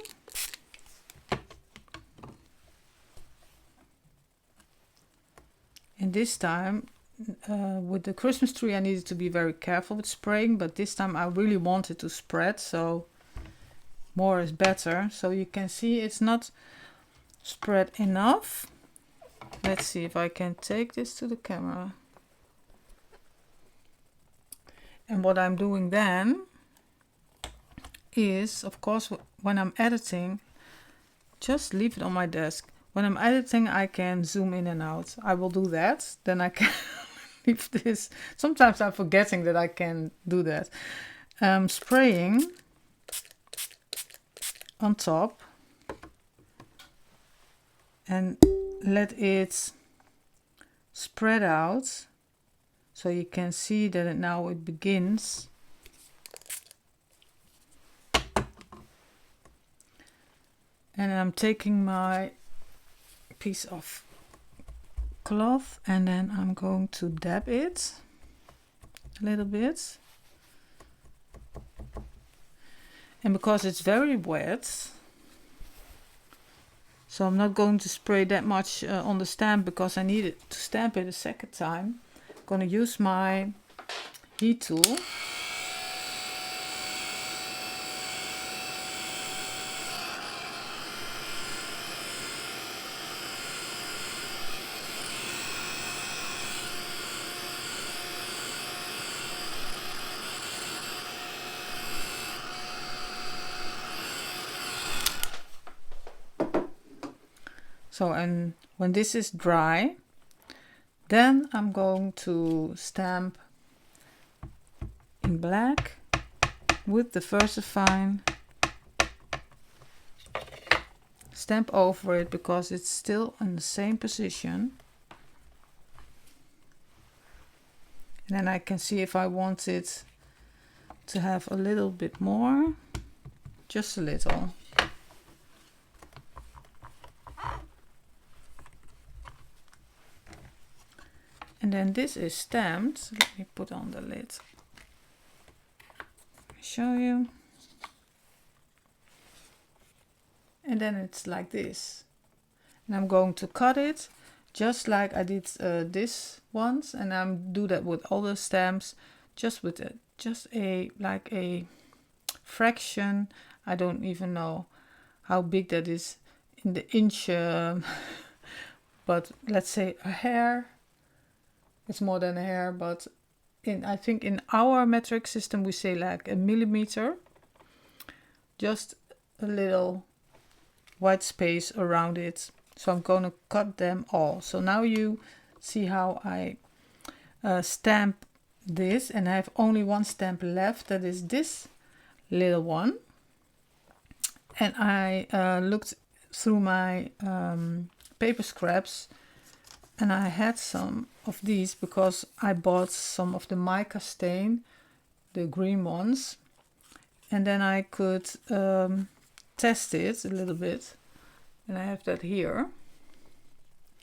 Speaker 1: And this time, with the Christmas tree, I needed to be very careful with spraying, but this time I really wanted to spread, so more is better. So you can see it's not spread enough. Let's see if I can take this to the camera. And what I'm doing then is, of course, when I'm editing, just leave it on my desk. When I'm editing, I can zoom in and out. I will do that. Then I can leave this. Sometimes I'm forgetting that I can do that. Spraying on top and let it spread out. So you can see that now it begins. And I'm taking my piece of cloth and then I'm going to dab it a little bit. And because it's very wet, so I'm not going to spray that much on the stamp because I need it to stamp it a second time. I'm going to use my heat tool. So, and when this is dry, then I'm going to stamp in black with the VersaFine. Stamp over it because it's still in the same position. And then I can see if I want it to have a little bit more, just a little. And then this is stamped. Let me put on the lid. Show you. And then it's like this. And I'm going to cut it just like I did this once, and I'm do that with all the stamps, just with it, just like a fraction. I don't even know how big that is in the inch, but let's say a hair. It's more than a hair, but I think in our metric system we say like a millimeter. Just a little white space around it. So I'm going to cut them all. So now you see how I stamp this, and I have only one stamp left. That is this little one. And I looked through my paper scraps, and I had some of these because I bought some of the mica stain, the green ones, and then I could test it a little bit, and I have that here.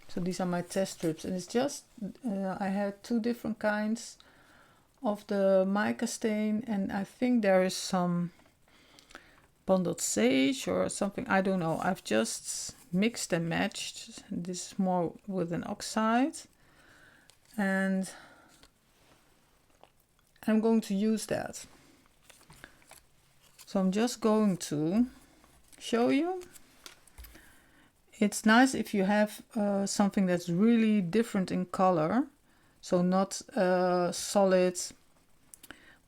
Speaker 1: So these are my test strips, and it's just I had two different kinds of the mica stain, and I think there is some bundled sage or something, I don't know. I've just mixed and matched. This is more with an oxide, and I'm going to use that. So I'm just going to show you. It's nice if you have something that's really different in color, so not solid,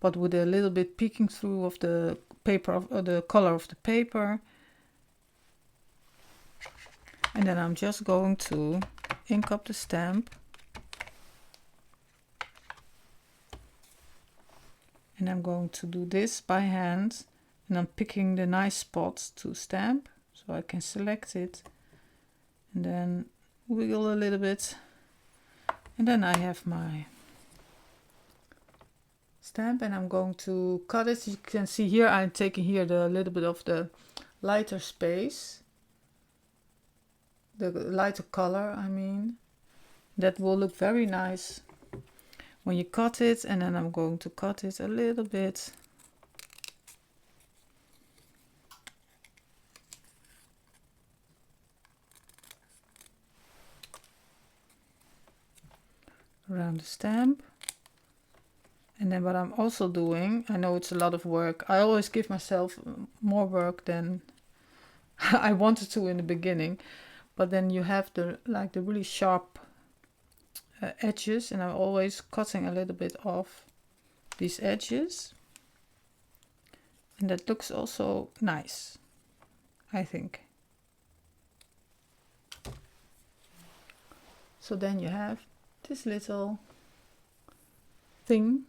Speaker 1: but with a little bit peeking through of the paper, of the color of the paper. And then I'm just going to ink up the stamp. And I'm going to do this by hand, and I'm picking the nice spots to stamp, so I can select it and then wiggle a little bit. And then I have my stamp, and I'm going to cut it. You can see here I'm taking here the little bit of the lighter space, the lighter color, I mean. That will look very nice when you cut it. And then I'm going to cut it a little bit. Around the stamp. And then what I'm also doing, I know it's a lot of work. I always give myself more work than I wanted to in the beginning. But then you have the really sharp edges, and I'm always cutting a little bit off these edges. And that looks also nice, I think. So then you have this little thing.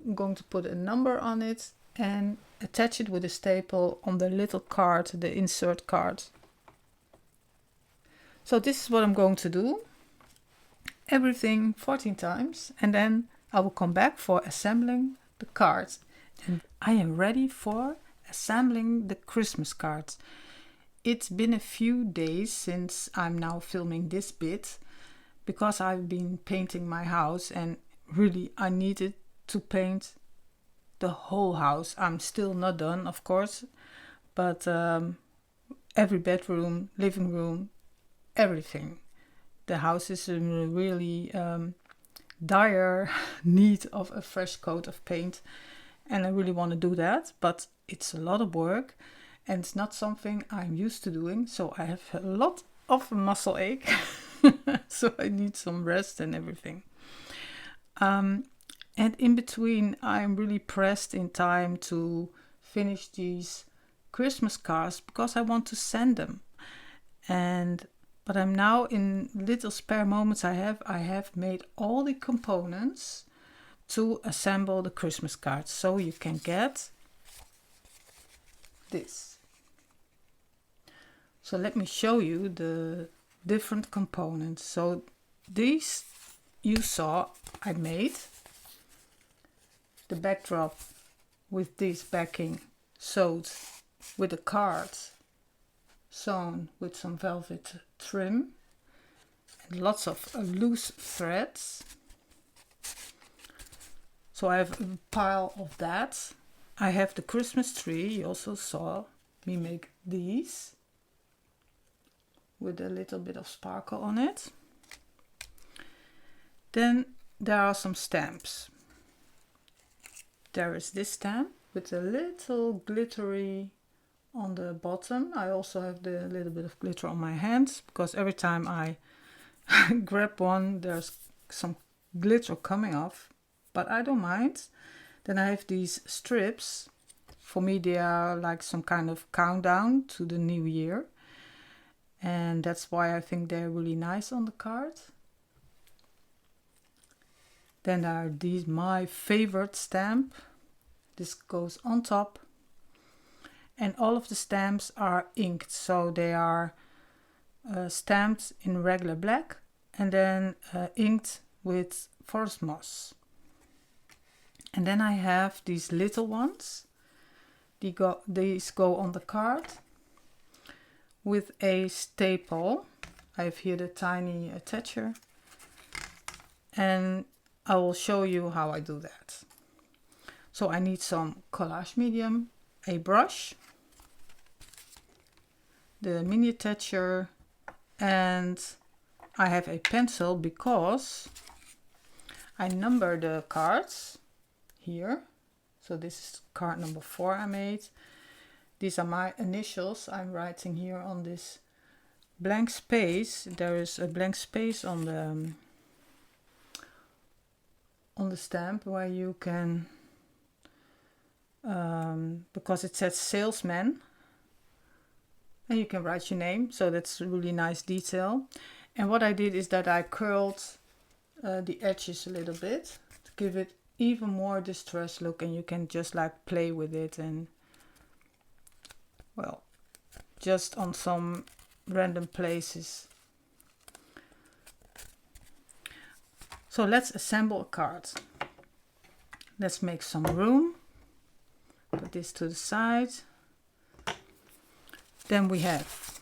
Speaker 1: I'm going to put a number on it and attach it with a staple on the little card, the insert card. So this is what I'm going to do. Everything 14 times, and then I will come back for assembling the cards. And I am ready for assembling the Christmas cards. It's been a few days since I'm now filming this bit, because I've been painting my house, and really I needed to paint the whole house. I'm still not done, of course, but every bedroom, living room, everything. The house is in really dire need of a fresh coat of paint, and I really want to do that, but it's a lot of work and it's not something I'm used to doing, so I have a lot of muscle ache. So I need some rest and everything. And in between, I'm really pressed in time to finish these Christmas cards because I want to send them. But I'm now in little spare moments I have made all the components to assemble the Christmas cards. So you can get this. So let me show you the different components. So these you saw I made. The backdrop with this backing sewed with a card sewn with some velvet trim and lots of loose threads. So I have a pile of that. I have the Christmas tree. You also saw me make these with a little bit of sparkle on it. Then there are some stamps. There is this stamp with a little glittery on the bottom. I also have the little bit of glitter on my hands because every time I grab one there's some glitter coming off, but I don't mind. Then I have these strips. For me they are like some kind of countdown to the new year, and that's why I think they're really nice on the card. Then there are these, my favorite stamp. This goes on top. And all of the stamps are inked. So they are stamped in regular black and then inked with forest moss. And then I have these little ones. These go on the card with a staple. I have here the tiny attacher. And I will show you how I do that. So I need some collage medium, a brush, the mini attacher, and I have a pencil because I number the cards here. So this is card number 4 I made. These are my initials I'm writing here on this blank space. There is a blank space on the stamp where you can, because it says salesman, and you can write your name, so that's a really nice detail. And what I did is that I curled the edges a little bit to give it even more distressed look, and you can just like play with it and, well, just on some random places. So let's assemble a card. Let's make some room. Put this to the side. Then we have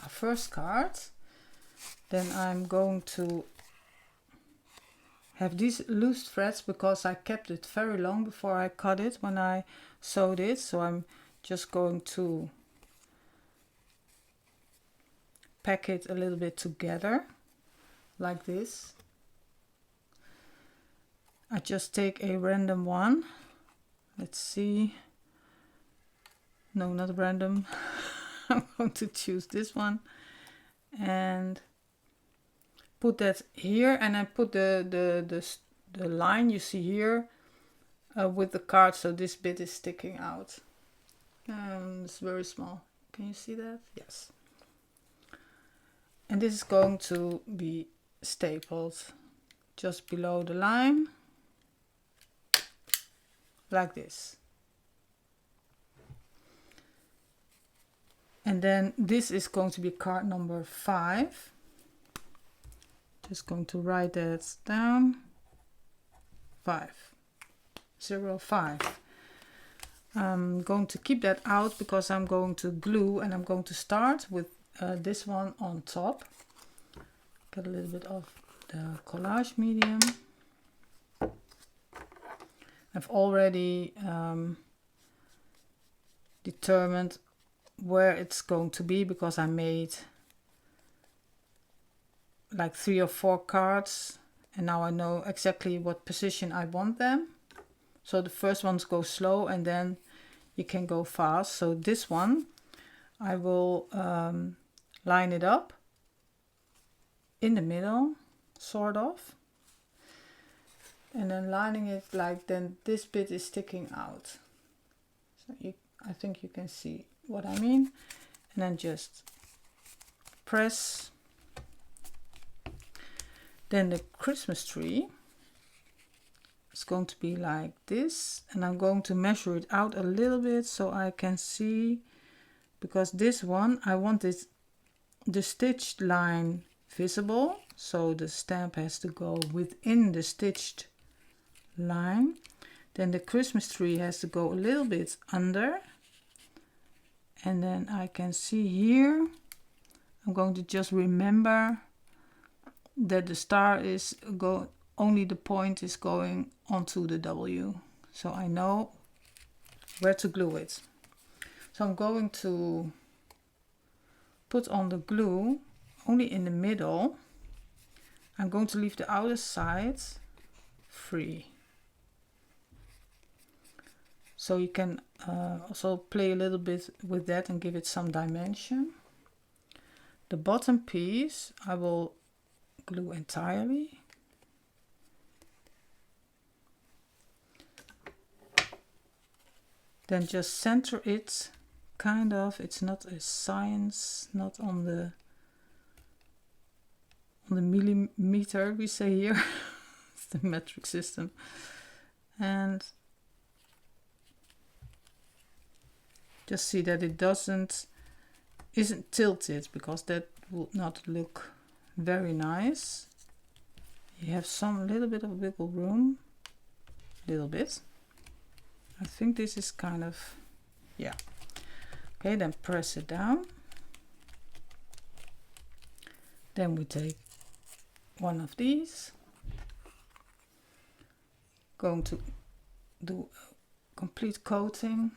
Speaker 1: our first card. Then I'm going to have these loose threads because I kept it very long before I cut it when I sewed it. So I'm just going to pack it a little bit together like this. I just take a random one. Let's see. No, not random. I'm going to choose this one and put that here, and I put the line you see here with the card, so this bit is sticking out. It's very small. Can you see that? Yes. And this is going to be stapled just below the line, like this. And then this is going to be card number 5. Just going to write that down. 5. 0, 5. I'm going to keep that out because I'm going to glue, and I'm going to start with this one on top. Get a little bit of the collage medium. I've already determined where it's going to be because I made like 3 or 4 cards, and now I know exactly what position I want them. So the first ones go slow and then you can go fast. So this one I will line it up in the middle, sort of, and then lining it like, then this bit is sticking out. So I think you can see what I mean. And then just press. Then the Christmas tree is going to be like this, and I'm going to measure it out a little bit so I can see, because this one I want it, the stitched line visible, so the stamp has to go within the stitched line. Then the Christmas tree has to go a little bit under, and then I can see here, I'm going to just remember that the star is only the point is going onto the W, so I know where to glue it. So I'm going to put on the glue only in the middle. I'm going to leave the outer side free, so you can also play a little bit with that and give it some dimension. The bottom piece I will glue entirely. Then just center it, kind of. It's not a science, not on the millimeter we say here. It's the metric system. And just see that it isn't tilted, because that will not look very nice. You have some little bit of wiggle room, little bit. I think this is kind of, yeah. Okay, then press it down. Then we take one of these, going to do a complete coating.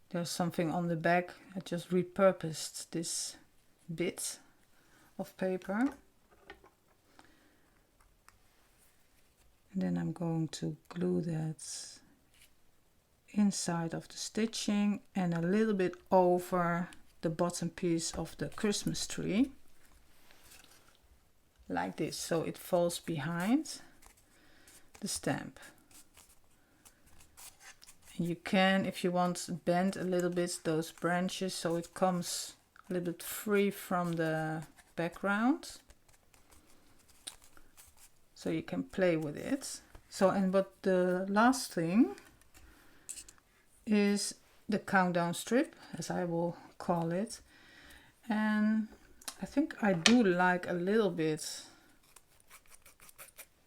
Speaker 1: There's something on the back. I just repurposed this bit of paper. And then I'm going to glue that inside of the stitching and a little bit over the bottom piece of the Christmas tree. Like this, so it falls behind the stamp. You can, if you want, bend a little bit those branches so it comes a little bit free from the background. So you can play with it. So, but the last thing is the countdown strip, as I will call it. And I think I do like a little bit,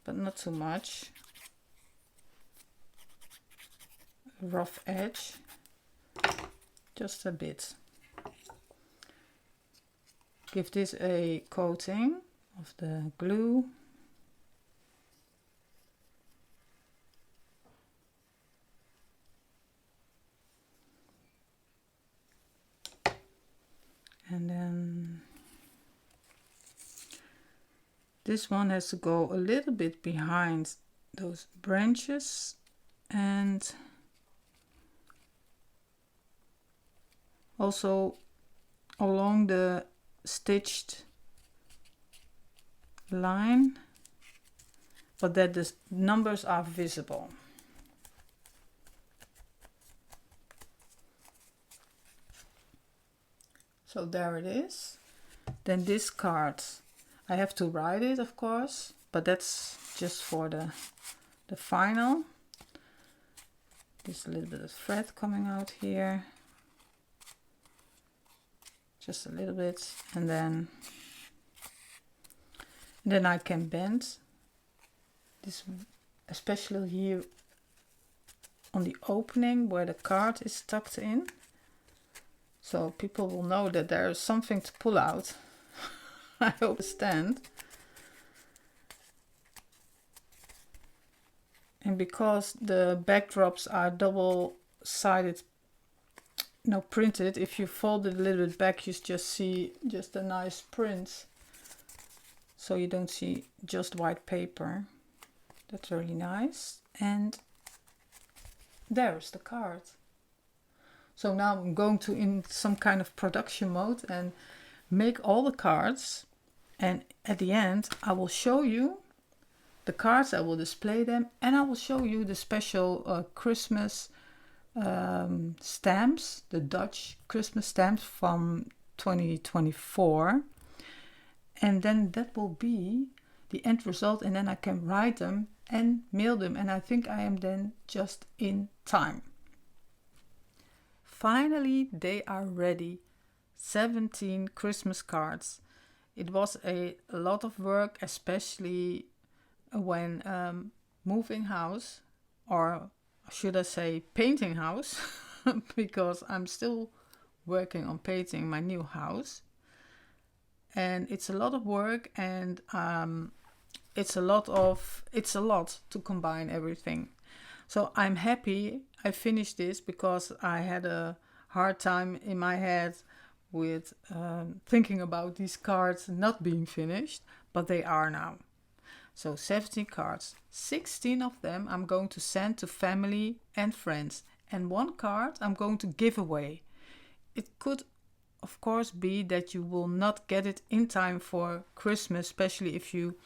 Speaker 1: but not too much, rough edge, just a bit. Give this a coating of the glue. And then This one has to go a little bit behind those branches and also along the stitched line, but that the numbers are visible. So there it is. Then this card, I have to write it, of course, but that's just for the final. There's a little bit of thread coming out here. Just a little bit, and then I can bend this, especially here on the opening where the card is tucked in. So people will know that there is something to pull out. I hope you understand. And because the backdrops are double-sided, printed, if you fold it a little bit back, you just see just a nice print. So you don't see just white paper. That's really nice. And there's the card. So now I'm going to in some kind of production mode and make all the cards. And at the end, I will show you the cards, I will display them, and I will show you the special Christmas stamps, the Dutch Christmas stamps from 2024. And then that will be the end result, and then I can write them and mail them, and I think I am then just in time. Finally, they are ready. 17 Christmas cards. It was a lot of work, especially when moving house, or should I say painting house, because I'm still working on painting my new house. And it's a lot of work, and it's a lot to combine everything. So I'm happy I finished this, because I had a hard time in my head with thinking about these cards not being finished, but they are now. So 17 cards, 16 of them I'm going to send to family and friends, and 1 card I'm going to give away. It could of course be that you will not get it in time for Christmas, especially if you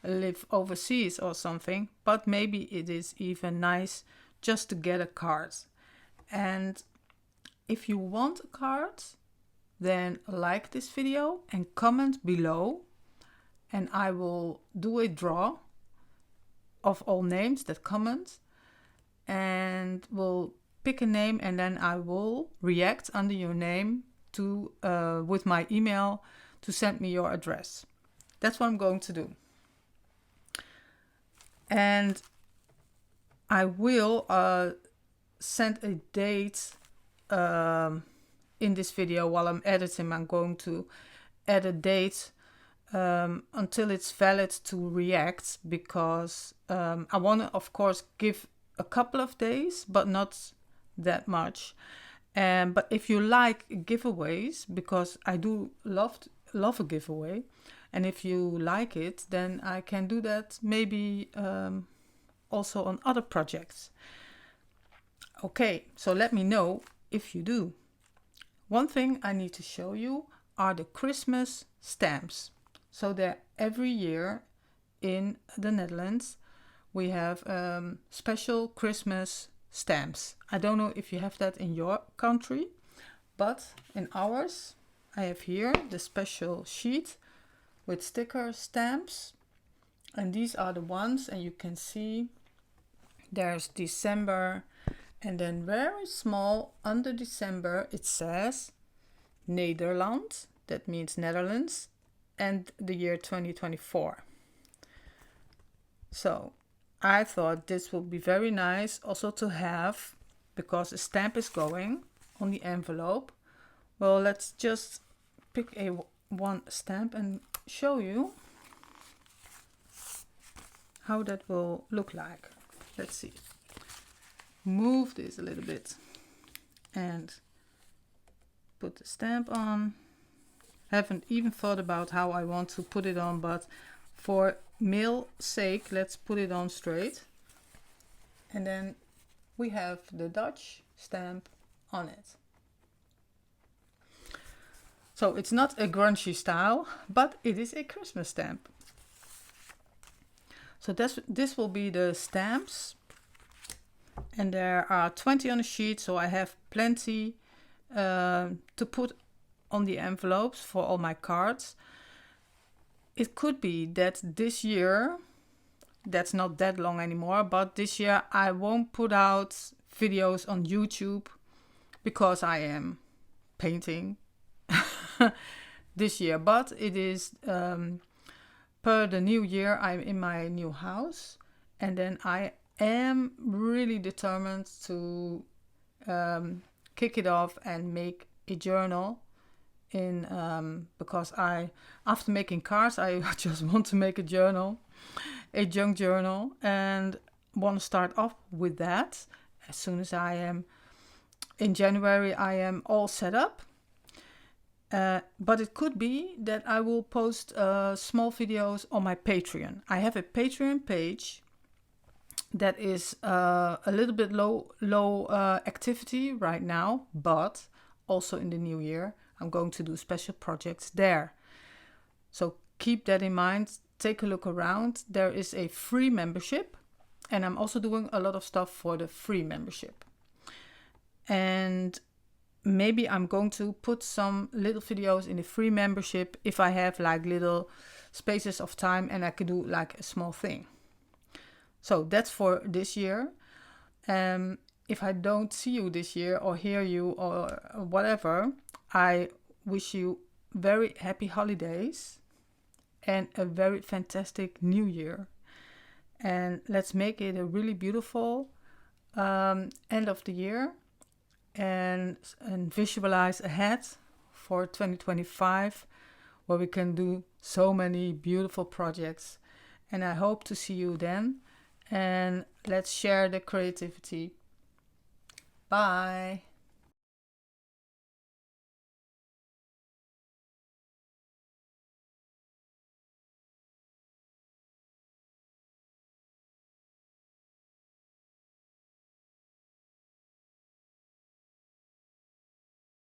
Speaker 1: live overseas or something, but maybe it is even nice just to get a card. And if you want a card, then like this video and comment below, and I will do a draw of all names that comment, and will pick a name, and then I will react under your name to with my email to send me your address. That's what I'm going to do. And I will send a date in this video while I'm editing. I'm going to add a date until it's valid to react, because I want to, of course, give a couple of days, but not that much. But if you like giveaways, because I do love a giveaway, and if you like it, then I can do that maybe also on other projects. Okay, so let me know if you do. One thing I need to show you are the Christmas stamps. So they're every year in the Netherlands. We have special Christmas stamps. I don't know if you have that in your country, but in ours, I have here the special sheet with sticker stamps. And these are the ones, and you can see there's December, and then very small under December it says Nederland, that means Netherlands, and the year 2024. So I thought this would be very nice also to have, because a stamp is going on the envelope. Well, let's just pick one stamp and show you how that will look like. Let's see. Move this a little bit and put the stamp on. Haven't even thought about how I want to put it on, but for mail sake, let's put it on straight. And then we have the Dutch stamp on it. So it's not a grungy style, but it is a Christmas stamp. So this will be the stamps. And there are 20 on a sheet, so I have plenty to put on the envelopes for all my cards. It could be that this year, that's not that long anymore, but this year I won't put out videos on YouTube because I am painting this year. But it is per the new year, I'm in my new house, and then I am really determined to kick it off and make a journal because after making cards, I just want to make a journal, a junk journal, and want to start off with that as soon as I am in January. I am all set up, but it could be that I will post small videos on my Patreon. I have a Patreon page that is a little bit low activity right now, but also in the new year I'm going to do special projects there. So keep that in mind. Take a look around. There is a free membership, and I'm also doing a lot of stuff for the free membership. And maybe I'm going to put some little videos in the free membership if I have like little spaces of time and I can do like a small thing. So that's for this year. If I don't see you this year or hear you or whatever, I wish you very happy holidays and a very fantastic new year. And let's make it a really beautiful end of the year and visualize ahead for 2025 where we can do so many beautiful projects. And I hope to see you then. And let's share the creativity. Bye.